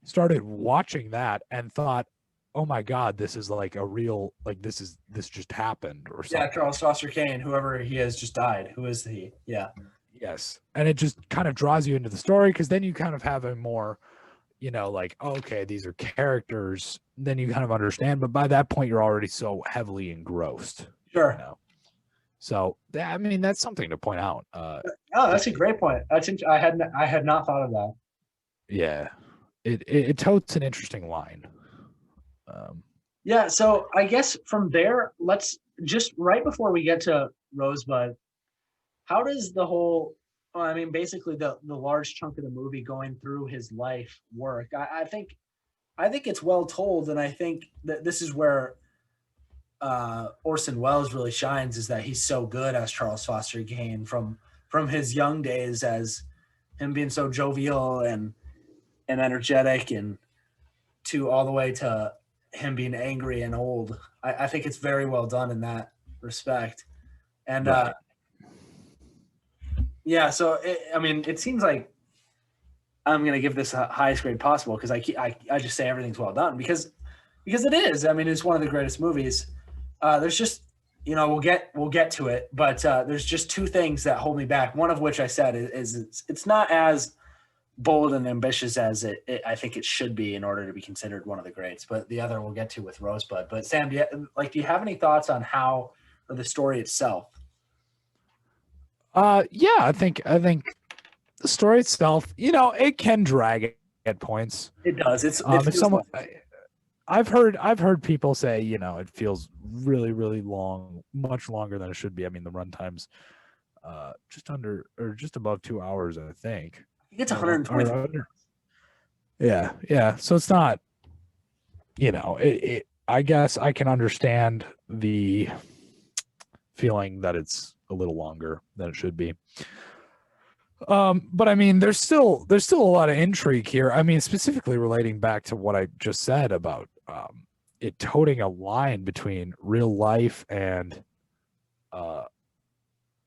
started watching that, and thought, oh my God, this is like a real, like this just happened or something. Yeah, Charles Foster Kane, whoever he is, just died. Who is he? Yeah. Yes. And it just kind of draws you into the story, because then you kind of have a more, like, okay, these are characters. Then you kind of understand. But by that point, you're already so heavily engrossed. Sure. So, I mean, that's something to point out. Oh, that's a great point. I had not thought of that. Yeah. It totes an interesting line. Yeah, so I guess from there, let's just right before we get to Rosebud, how does the whole, basically the large chunk of the movie going through his life work? I think it's well told, and I think that this is where Orson Welles really shines, is that he's so good as Charles Foster Kane from his young days, as him being so jovial and energetic, and to all the way to him being angry and old. I think it's very well done in that respect. And Right. Yeah, so it seems like I'm going to give this a highest grade possible, because I just say everything's well done because it is. It's one of the greatest movies. There's just, we'll get to it, but there's just two things that hold me back. One of which I said is it's not as bold and ambitious as I think it should be in order to be considered one of the greats. But the other we'll get to with Rosebud. But Sam, do you have any thoughts on how, or the story itself? Yeah, I think the story itself, it can drag at points. It does. If someone, I've heard people say, it feels really, really long, much longer than it should be. The runtime's just under or just above 2 hours, I think. It's 120. Yeah. So it's not, I guess I can understand the feeling that it's a little longer than it should be. But there's still a lot of intrigue here. Specifically relating back to what I just said about it toting a line between real life and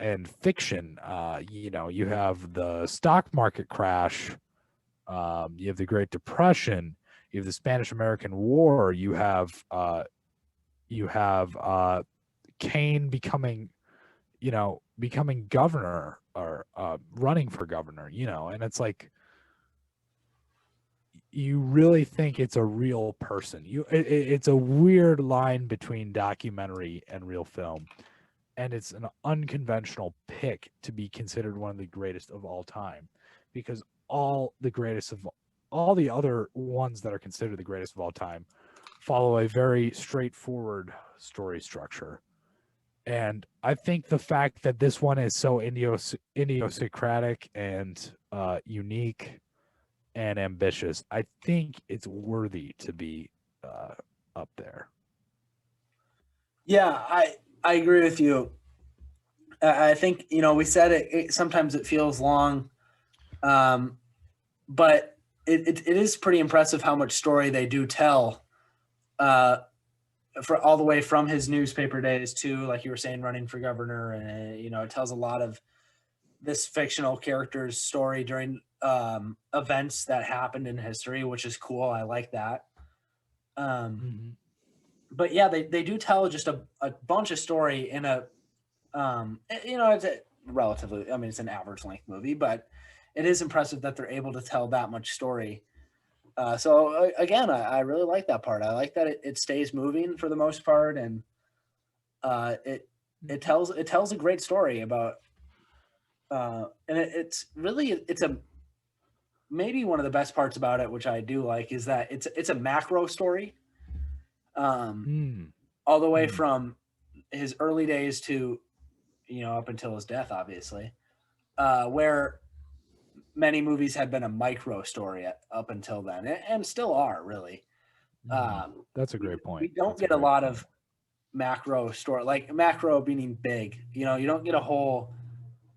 and fiction. You know, you have the stock market crash, you have the Great Depression, you have the Spanish American War, you have Kane becoming governor or running for governor, you know, and it's like you really think it's a real person. It's a weird line between documentary and real film, and it's an unconventional pick to be considered one of the greatest of all time, because all the other ones that are considered the greatest of all time follow a very straightforward story structure. And I think the fact that this one is so idiosyncratic and unique and ambitious, I think it's worthy to be up there. Yeah, I agree with you. I think, you know, we said it sometimes it feels long, but it is pretty impressive how much story they do tell, for all the way from his newspaper days to, like you were saying, running for governor. And, you know, it tells a lot of this fictional character's story during events that happened in history, which is cool. I like that. But yeah, they do tell just a bunch of story in a, you know, it's a relatively, I mean, it's an average length movie, but it is impressive that they're able to tell that much story. So again, I really like that part. I like that it stays moving for the most part, and it tells a great story about, and it's maybe one of the best parts about it, which I do like, is that it's a macro story, all the way from his early days to, you know, up until his death, obviously, where many movies had been a micro story up until then, and still are, really. That's a great point. We don't get a lot of macro story, like macro meaning big. You know, you don't get a whole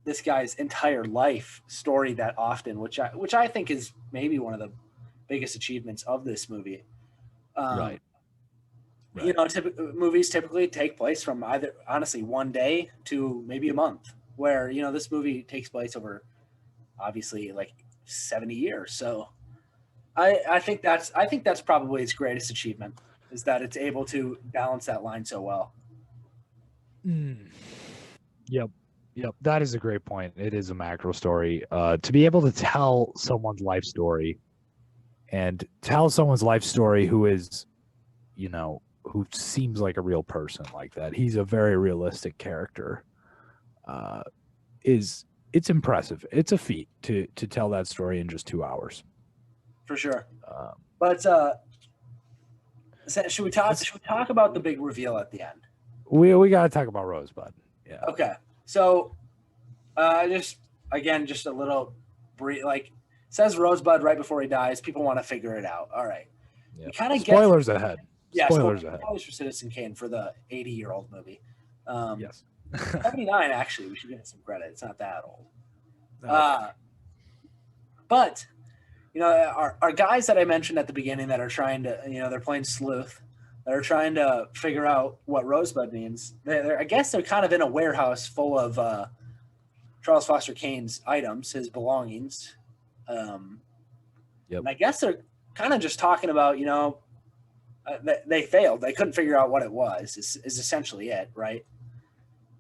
this guy's entire life story that often, which I think is maybe one of the biggest achievements of this movie. Right. You know, movies typically take place from either, honestly, one day to maybe a month, where, you know, this movie takes place over, obviously, like 70 years. So I think that's probably its greatest achievement, is that it's able to balance that line so well. Yep. That is a great point. It is a macro story. To be able to tell someone's life story, and tell someone's life story who is, you know, who seems like a real person like that. He's a very realistic character. It's impressive. It's a feat to tell that story in just 2 hours. For sure. But should we talk about the big reveal at the end? We got to talk about Rosebud. Yeah. Okay. So, just a little brief, like, says Rosebud right before he dies. People want to figure it out. All right. Yeah. We kind of spoilers ahead. Yeah, spoilers ahead. Spoilers for Citizen Kane, for the 80-year-old movie. Yes. 79, actually. We should give it some credit. It's not that old. No. But, you know, our guys that I mentioned at the beginning that are trying to, you know, they're playing sleuth, that are trying to figure out what Rosebud means. I guess they're kind of in a warehouse full of Charles Foster Kane's items, his belongings. And I guess they're kind of just talking about, you know, they failed. They couldn't figure out what it was, is essentially it, right?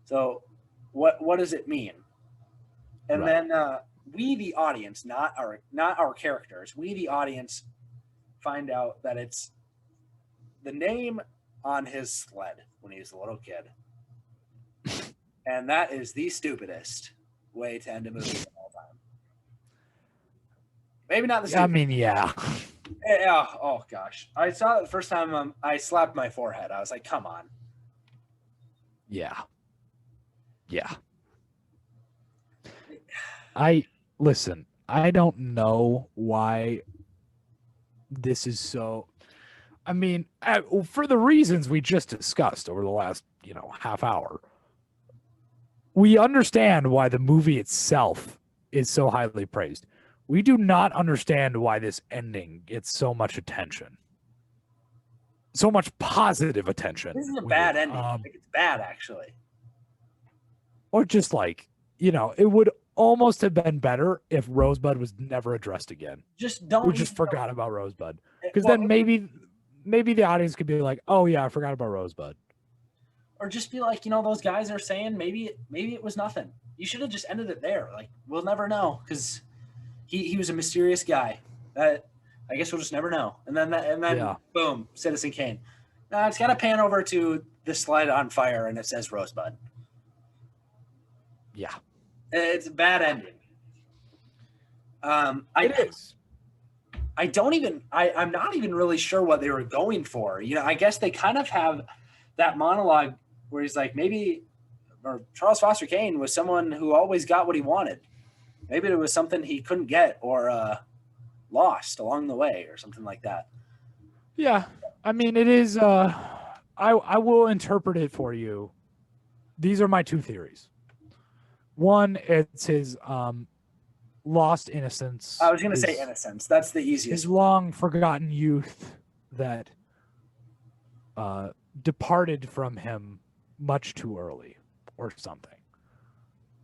So what does it mean? And then we, the audience, not our characters, we, the audience, find out that it's the name on his sled when he was a little kid. And that is the stupidest way to end a movie of all time. Maybe not the stupidest. I mean, yeah. Yeah. Oh, gosh. I saw it the first time. I slapped my forehead. I was like, come on. Yeah. Listen, I don't know why this is so. I mean, for the reasons we just discussed over the last, you know, half hour, we understand why the movie itself is so highly praised. We do not understand why this ending gets so much attention, so much positive attention. This is a bad ending. I think it's bad, actually. Or just like, it would almost have been better if Rosebud was never addressed again. Just don't. We just forgot about Rosebud. Because Well, then maybe the audience could be like, oh yeah, I forgot about Rosebud. Or just be like, those guys are saying maybe it was nothing. You should have just ended it there. Like, we'll never know because he was a mysterious guy. That I guess we'll just never know. And then Yeah. boom, Citizen Kane. It's got to pan over to the sled on fire and it says Rosebud. Yeah. It's a bad ending. It is. I'm not even really sure what they were going for. I guess they kind of have that monologue where he's like, or Charles Foster Kane was someone who always got what he wanted. Maybe it was something he couldn't get or lost along the way or something like that. Yeah. I mean, it is, I will interpret it for you. These are my two theories. One, it's his, lost innocence. I was going to say innocence. That's the easiest. His long forgotten youth that departed from him much too early or something.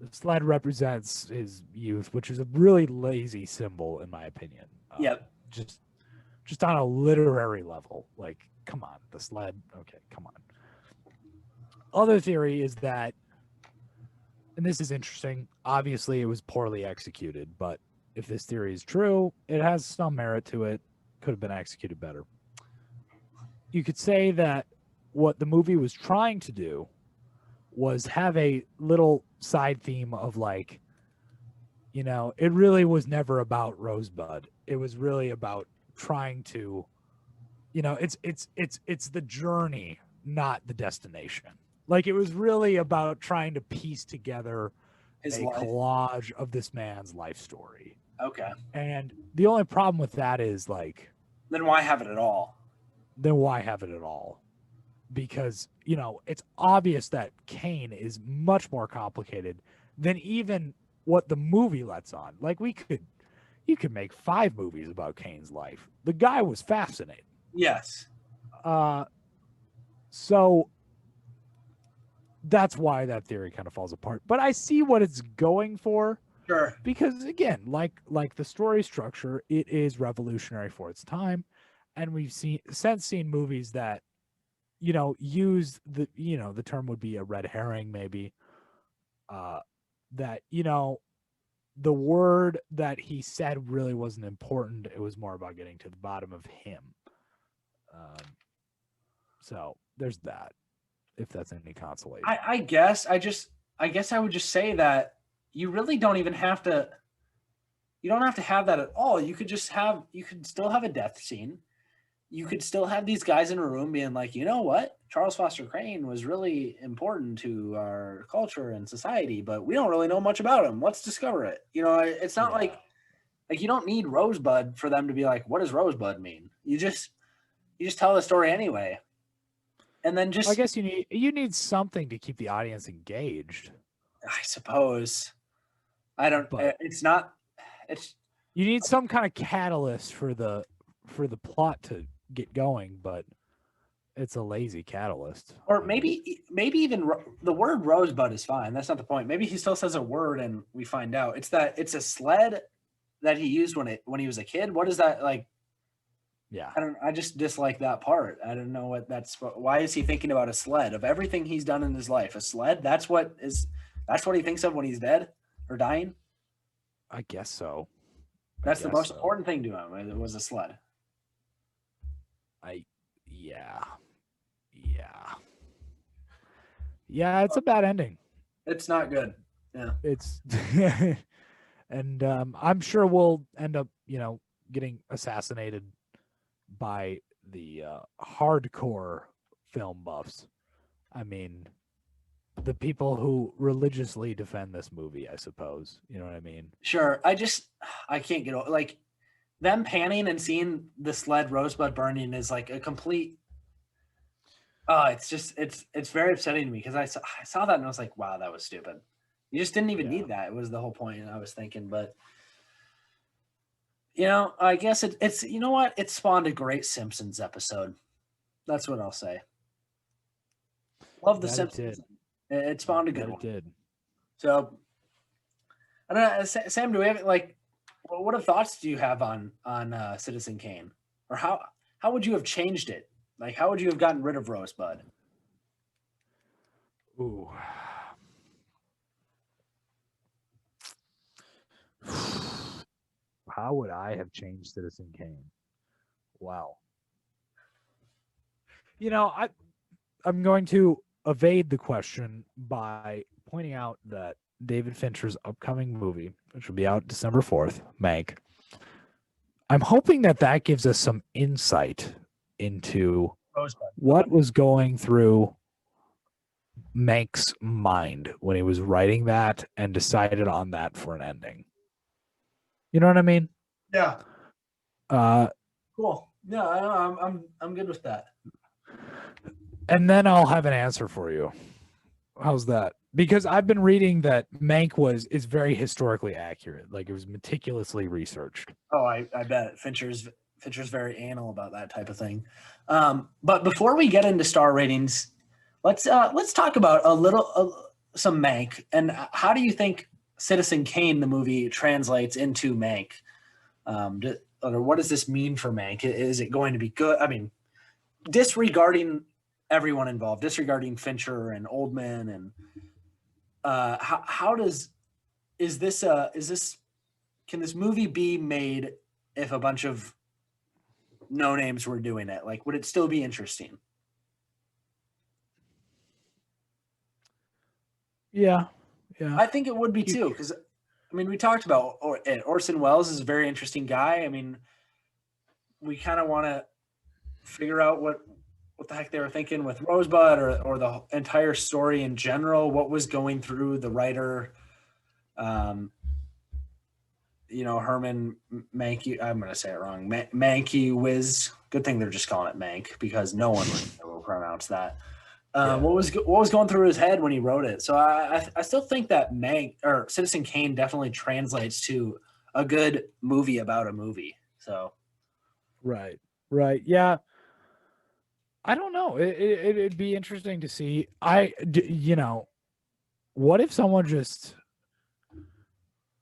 The sled represents his youth, which is a really lazy symbol in my opinion. Yep. Just on a literary level. Like, come on, the sled. Okay, come on. Other theory is that, and this is interesting, obviously it was poorly executed, but if this theory is true, it has some merit to it. Could have been executed better. You could say that what the movie was trying to do was have a little side theme of like, it really was never about Rosebud. It was really about trying to, it's the journey, not the destination. Like, it was really about trying to piece together His a life. collage of this man's life story. Okay. And the only problem with that is like, Then why have it at all? then why have it at all? Because, it's obvious that Kane is much more complicated than even what the movie lets on. Like, you could make 5 movies about Kane's life. The guy was fascinating. Yes. So that's why that theory kind of falls apart. But I see what it's going for. Sure. Because again, like the story structure, it is revolutionary for its time. And we've since seen movies that, use the term would be a red herring, maybe. That, the word that he said really wasn't important. It was more about getting to the bottom of him. So there's that, if that's any consolation. I guess I would just say that you really don't even have to. You don't have to have that at all. You could still have a death scene. You could still have these guys in a room being like, you know what? Charles Foster Kane was really important to our culture and society, but we don't really know much about him. Let's discover it. It's not like you don't need Rosebud for them to be like, what does Rosebud mean? You just tell the story anyway. And then I guess you need something to keep the audience engaged. I suppose. I don't. But you need some kind of catalyst for the plot to get going, but it's a lazy catalyst. Or maybe even the word Rosebud is fine. That's not the point. Maybe he still says a word and we find out it's a sled that he used when he was a kid. What is that like? Yeah. I just dislike that part. I don't know what why is he thinking about a sled of everything he's done in his life? A sled? That's what he thinks of when he's dead or dying? I guess so. That's the most important thing to him. It was a sled. Yeah, it's a bad ending. It's not good. Yeah. It's and I'm sure we'll end up, getting assassinated by the hardcore film buffs. I mean, the people who religiously defend this movie, I suppose. You know what I mean? Sure. I can't get over like them panning and seeing the sled Rosebud burning is like a complete. It's very upsetting to me because I saw that and I was like, wow, that was stupid. You just didn't even need that. It was the whole point. And I was thinking, but I guess it's you know what? It spawned a great Simpsons episode. That's what I'll say. Love the Simpsons. It spawned a good one. It did. So, I don't know, Sam. Do we have like, what thoughts do you have on Citizen Kane, or how would you have changed it? Like, how would you have gotten rid of Rosebud? Ooh. How would I have changed Citizen Kane? Wow. You know, I'm going to evade the question by pointing out that David Fincher's upcoming movie, which will be out December 4th, Mank, I'm hoping that gives us some insight into Rosebud. what was going through Mank's mind when he was writing that and decided on that for an ending. You know what I mean? Yeah. Uh, Cool. Yeah, I'm good with that. and then I'll have an answer for you. How's that? Because I've been reading that Mank is very historically accurate. Like, it was meticulously researched. Oh, I bet Fincher's very anal about that type of thing. But before we get into star ratings, let's talk about some Mank, and how do you think Citizen Kane, the movie, translates into Mank? Or what does this mean for Mank? Is it going to be good? I mean, disregarding everyone involved, disregarding Fincher and Oldman, and can this movie be made if a bunch of no names were doing it? Like, would it still be interesting? Yeah. I think it would be too, because I mean, we talked about Orson Welles is a very interesting guy. I mean, we kind of want to figure out what the heck they were thinking with Rosebud, or the entire story in general. What was going through the writer, Herman Manke. I'm going to say it wrong. Mankiewicz. Good thing they're just calling it Mank, because no one will pronounce that. What was going through his head when he wrote it? So I still think that Mank or Citizen Kane definitely translates to a good movie about a movie. So Right. Yeah. I don't know. It'd be interesting to see. What if someone just,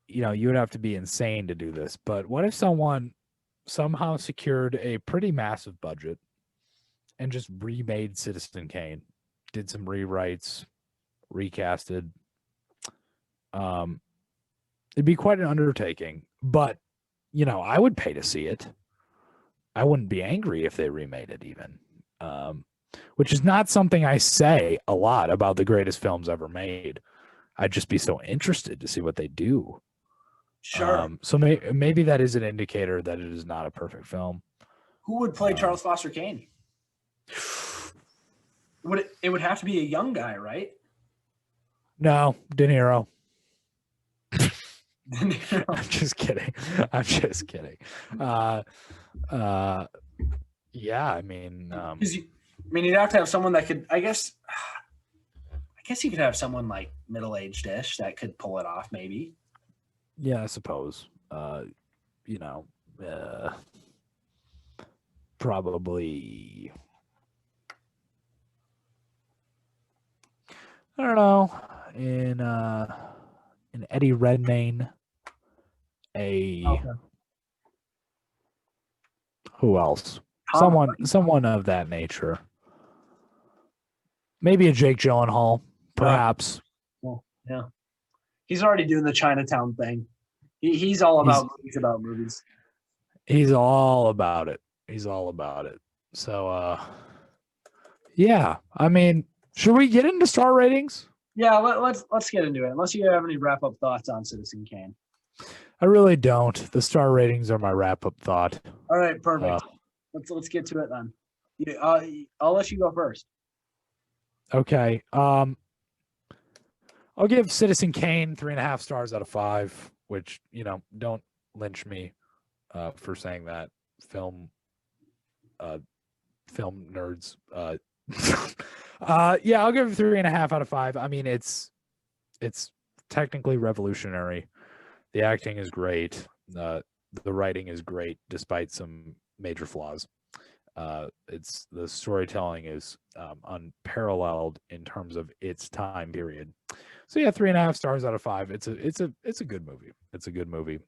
you would have to be insane to do this, but what if someone somehow secured a pretty massive budget and just remade Citizen Kane, did some rewrites, recasted? It'd be quite an undertaking, but I would pay to see it. I wouldn't be angry if they remade it even. Which is not something I say a lot about the greatest films ever made. I'd just be so interested to see what they do. sure. So maybe that is an indicator that it is not a perfect film. Who would play Charles Foster Kane? It would have to be a young guy, right? No, De Niro. I'm just kidding. Yeah, I mean, you'd have to have someone that could. I guess you could have someone like middle-aged-ish that could pull it off, maybe. Yeah, I suppose. Probably. I don't know. In Eddie Redmayne, who else? Someone of that nature. Maybe a Jake Gyllenhaal, perhaps. Well, yeah. He's already doing the Chinatown thing. He's all about movies. He's all about it. So, yeah. I mean, should we get into star ratings? Yeah, let's get into it. Unless you have any wrap-up thoughts on Citizen Kane. I really don't. The star ratings are my wrap-up thought. All right, perfect. Let's get to it then. I'll let you go first. Okay. I'll give Citizen Kane 3.5 stars out of 5, which, don't lynch me for saying that. Film nerds. Yeah, I'll give it 3.5 out of 5. I mean, it's technically revolutionary. The acting is great. The writing is great, despite some major flaws. The storytelling is unparalleled in terms of its time period. So yeah, 3.5 stars out of 5. It's a good movie. It's a good movie.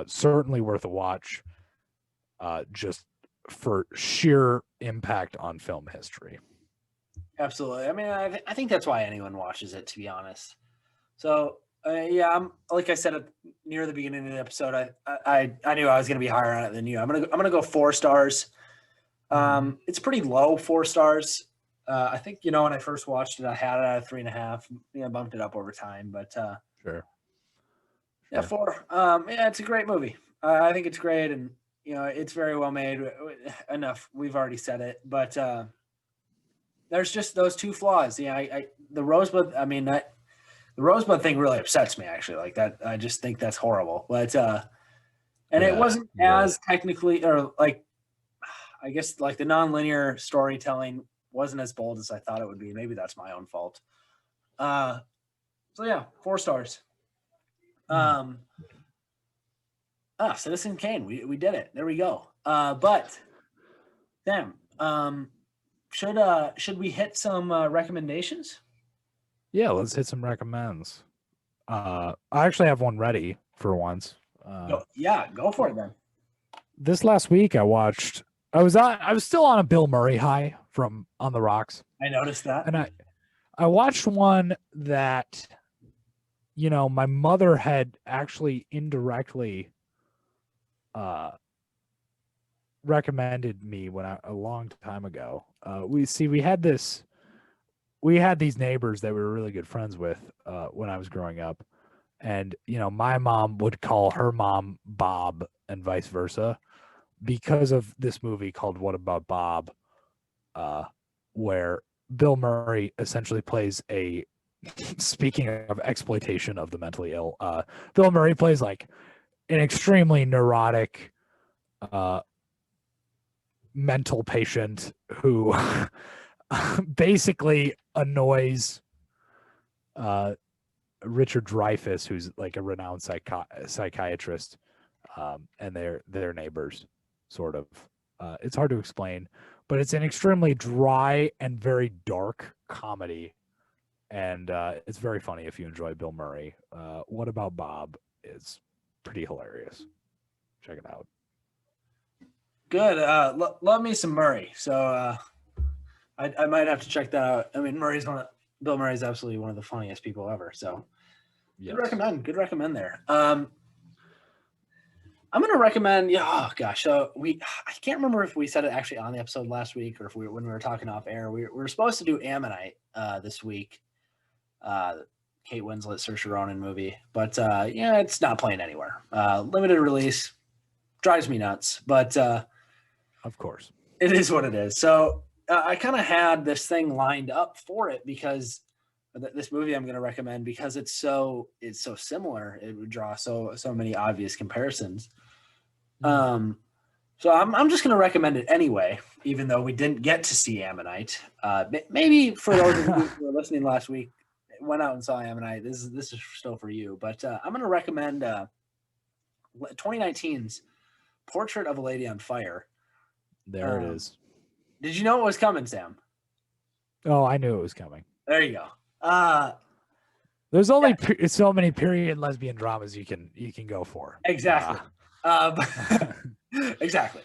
Certainly worth a watch. Just for sheer impact on film history. Absolutely. I mean, I think that's why anyone watches it, to be honest. So yeah, I'm like I said near the beginning of the episode, I knew I was going to be higher on it than you. I'm gonna go 4 stars. It's pretty low, 4 stars. I think when I first watched it, I had it at 3.5. Bumped it up over time, but Sure. yeah, 4. Yeah, it's a great movie. I think it's great, and it's very well made. Enough, we've already said it, but there's just those 2 flaws. Yeah, the Rosebud. I mean, the Rosebud thing really upsets me. Actually, like that. I just think that's horrible. But and it wasn't as technically, or like, I guess like the nonlinear storytelling wasn't as bold as I thought it would be. Maybe that's my own fault. So yeah, 4 stars. Citizen Kane. We did it. There we go. But Sam, should we hit some recommendations? Yeah, let's hit some recommends. I actually have one ready for once. Go for it then. This last week I watched. I was still on a Bill Murray high from On the Rocks. I noticed that, and I watched one that my mother had actually indirectly recommended me a long time ago. We had these neighbors that we were really good friends with when I was growing up, and my mom would call her mom Bob and vice versa because of this movie called What About Bob, where Bill Murray essentially plays a speaking of exploitation of the mentally ill, Bill Murray plays like an extremely neurotic mental patient who basically annoys Richard Dreyfuss, who's like a renowned psychiatrist, and their neighbors, sort of. It's hard to explain, but it's an extremely dry and very dark comedy, and it's very funny if you enjoy Bill Murray. What About Bob is pretty hilarious. Check it out. Good. Love me some Murray. So I might have to check that out. I mean, Bill Murray's absolutely one of the funniest people ever. So yes. Good recommend there. I'm going to recommend. Yeah. Oh gosh. So I can't remember if we said it actually on the episode last week or if when we were talking off air. We were supposed to do Ammonite this week. Kate Winslet, Saoirse Ronan movie, but it's not playing anywhere. Limited release, drives me nuts, but of course it is what it is. So I kind of had this thing lined up for it because this movie I'm going to recommend, because it's so similar. It would draw so many obvious comparisons. So I'm just going to recommend it anyway, even though we didn't get to see Ammonite. Maybe for those of you who were listening last week, went out and saw Ammonite, this is still for you. But I'm going to recommend 2019's Portrait of a Lady on Fire. There it is. Did you know it was coming, Sam? Oh, I knew it was coming. There you go. There's only so many period lesbian dramas you can go for. Exactly. Exactly.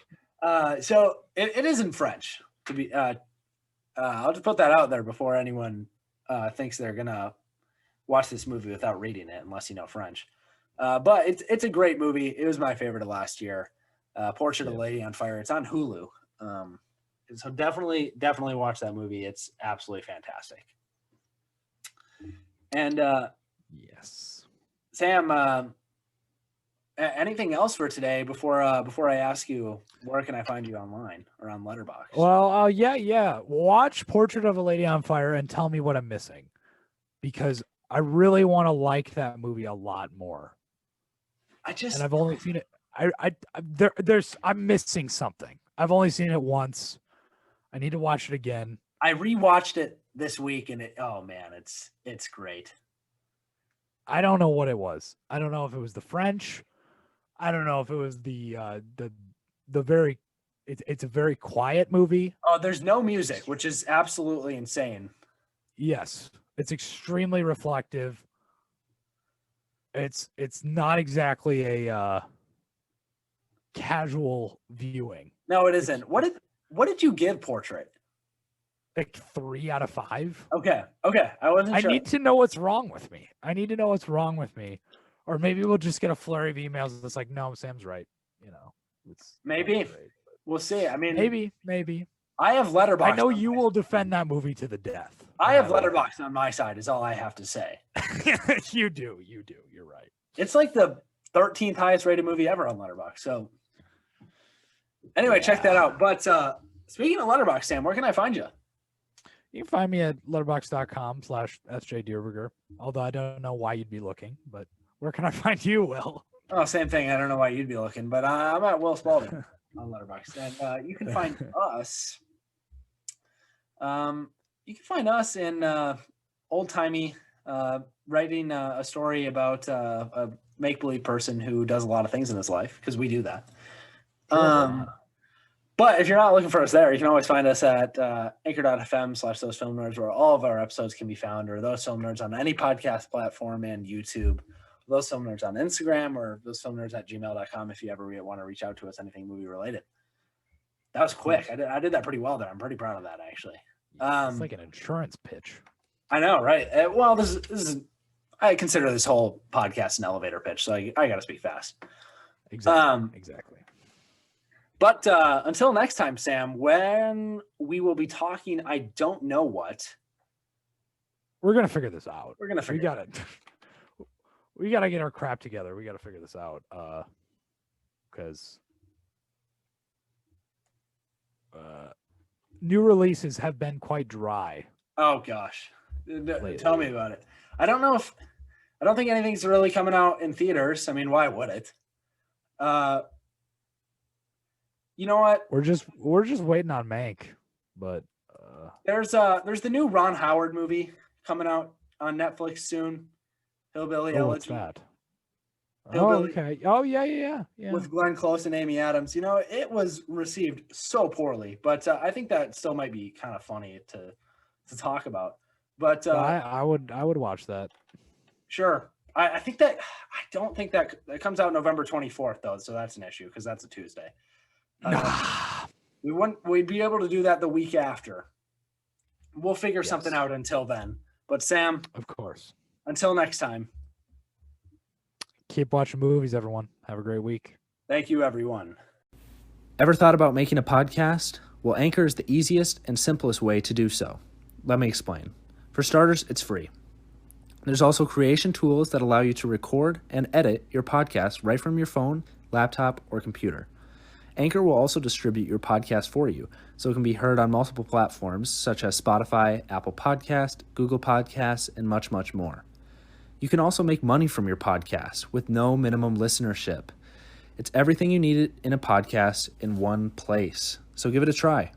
So it is in French. To be, I'll just put that out there before anyone thinks they're gonna watch this movie without reading it, unless you know French. But it's a great movie. It was my favorite of last year. Portrait of a Lady on Fire. It's on Hulu. So definitely watch that movie. It's absolutely fantastic. And yes, Sam, anything else for today before I ask you where can I find you online or on Letterboxd? Well, yeah. Watch Portrait of a Lady on Fire and tell me what I'm missing, because I really want to like that movie a lot more. And I've only seen it. I'm missing something. I've only seen it once. I need to watch it again. I rewatched it this week, and it's great. I don't know what it was. I don't know if it was the French. I don't know if it was the very. It's a very quiet movie. Oh, there's no music, which is absolutely insane. Yes, it's extremely reflective. it's not exactly a casual viewing. No, it isn't. What did you give Portrait? Like 3 out of 5. Okay. I wasn't sure. I need to know what's wrong with me. Or maybe we'll just get a flurry of emails that's like, no, Sam's right. It's Maybe. not great. We'll see. I mean, Maybe. I have Letterboxd. I know you will defend that movie to the death. I have Letterboxd on my side, is all I have to say. You do. You're right. It's like the 13th highest rated movie ever on Letterboxd. So anyway, check that out. But speaking of Letterboxd, Sam, where can I find you? You can find me at letterboxd.com/sjdierberger. Although I don't know why you'd be looking, but where can I find you, Will? Oh, same thing. I don't know why you'd be looking, but I'm at Will Spalding on Letterboxd. And you can find us. You can find us in old-timey writing a story about a make-believe person who does a lot of things in his life, because we do that. But if you're not looking for us there, you can always find us at anchor.fm/thosefilmnerds, where all of our episodes can be found, or Those Film Nerds on any podcast platform and YouTube. Those Film Nerds on Instagram, or thosefilmnerds@gmail.com if you ever want to reach out to us, anything movie related. That was quick. I did that pretty well there. I'm pretty proud of that, actually. It's like an insurance pitch. I know, right? Well, this is I consider this whole podcast an elevator pitch, so I got to speak fast. Exactly. But until next time, Sam, when we will be talking, I don't know what. We're gonna figure this out. We're gonna figure it. We gotta get our crap together. We gotta figure this out. Because new releases have been quite dry. Oh gosh, tell me about it. I don't think anything's really coming out in theaters. I mean, why would it? You know what? We're just waiting on Mank, but there's the new Ron Howard movie coming out on Netflix soon. Hillbilly Elegy. What's that? Hillbilly, okay. Oh yeah. with Glenn Close and Amy Adams. It was received so poorly, but I think that still might be kind of funny to talk about. But I would watch that. Sure. I don't think that comes out November 24th though, so that's an issue because that's a Tuesday. We'd be able to do that the week after. We'll figure something out until then. But Sam, of course. Until next time. Keep watching movies, everyone. Have a great week. Thank you, everyone. Ever thought about making a podcast? Well, Anchor is the easiest and simplest way to do so. Let me explain. For starters, it's free. There's also creation tools that allow you to record and edit your podcast right from your phone, laptop, or computer. Anchor will also distribute your podcast for you, so it can be heard on multiple platforms such as Spotify, Apple Podcast, Google Podcasts, and much, much more. You can also make money from your podcast with no minimum listenership. It's everything you need in a podcast in one place, so give it a try.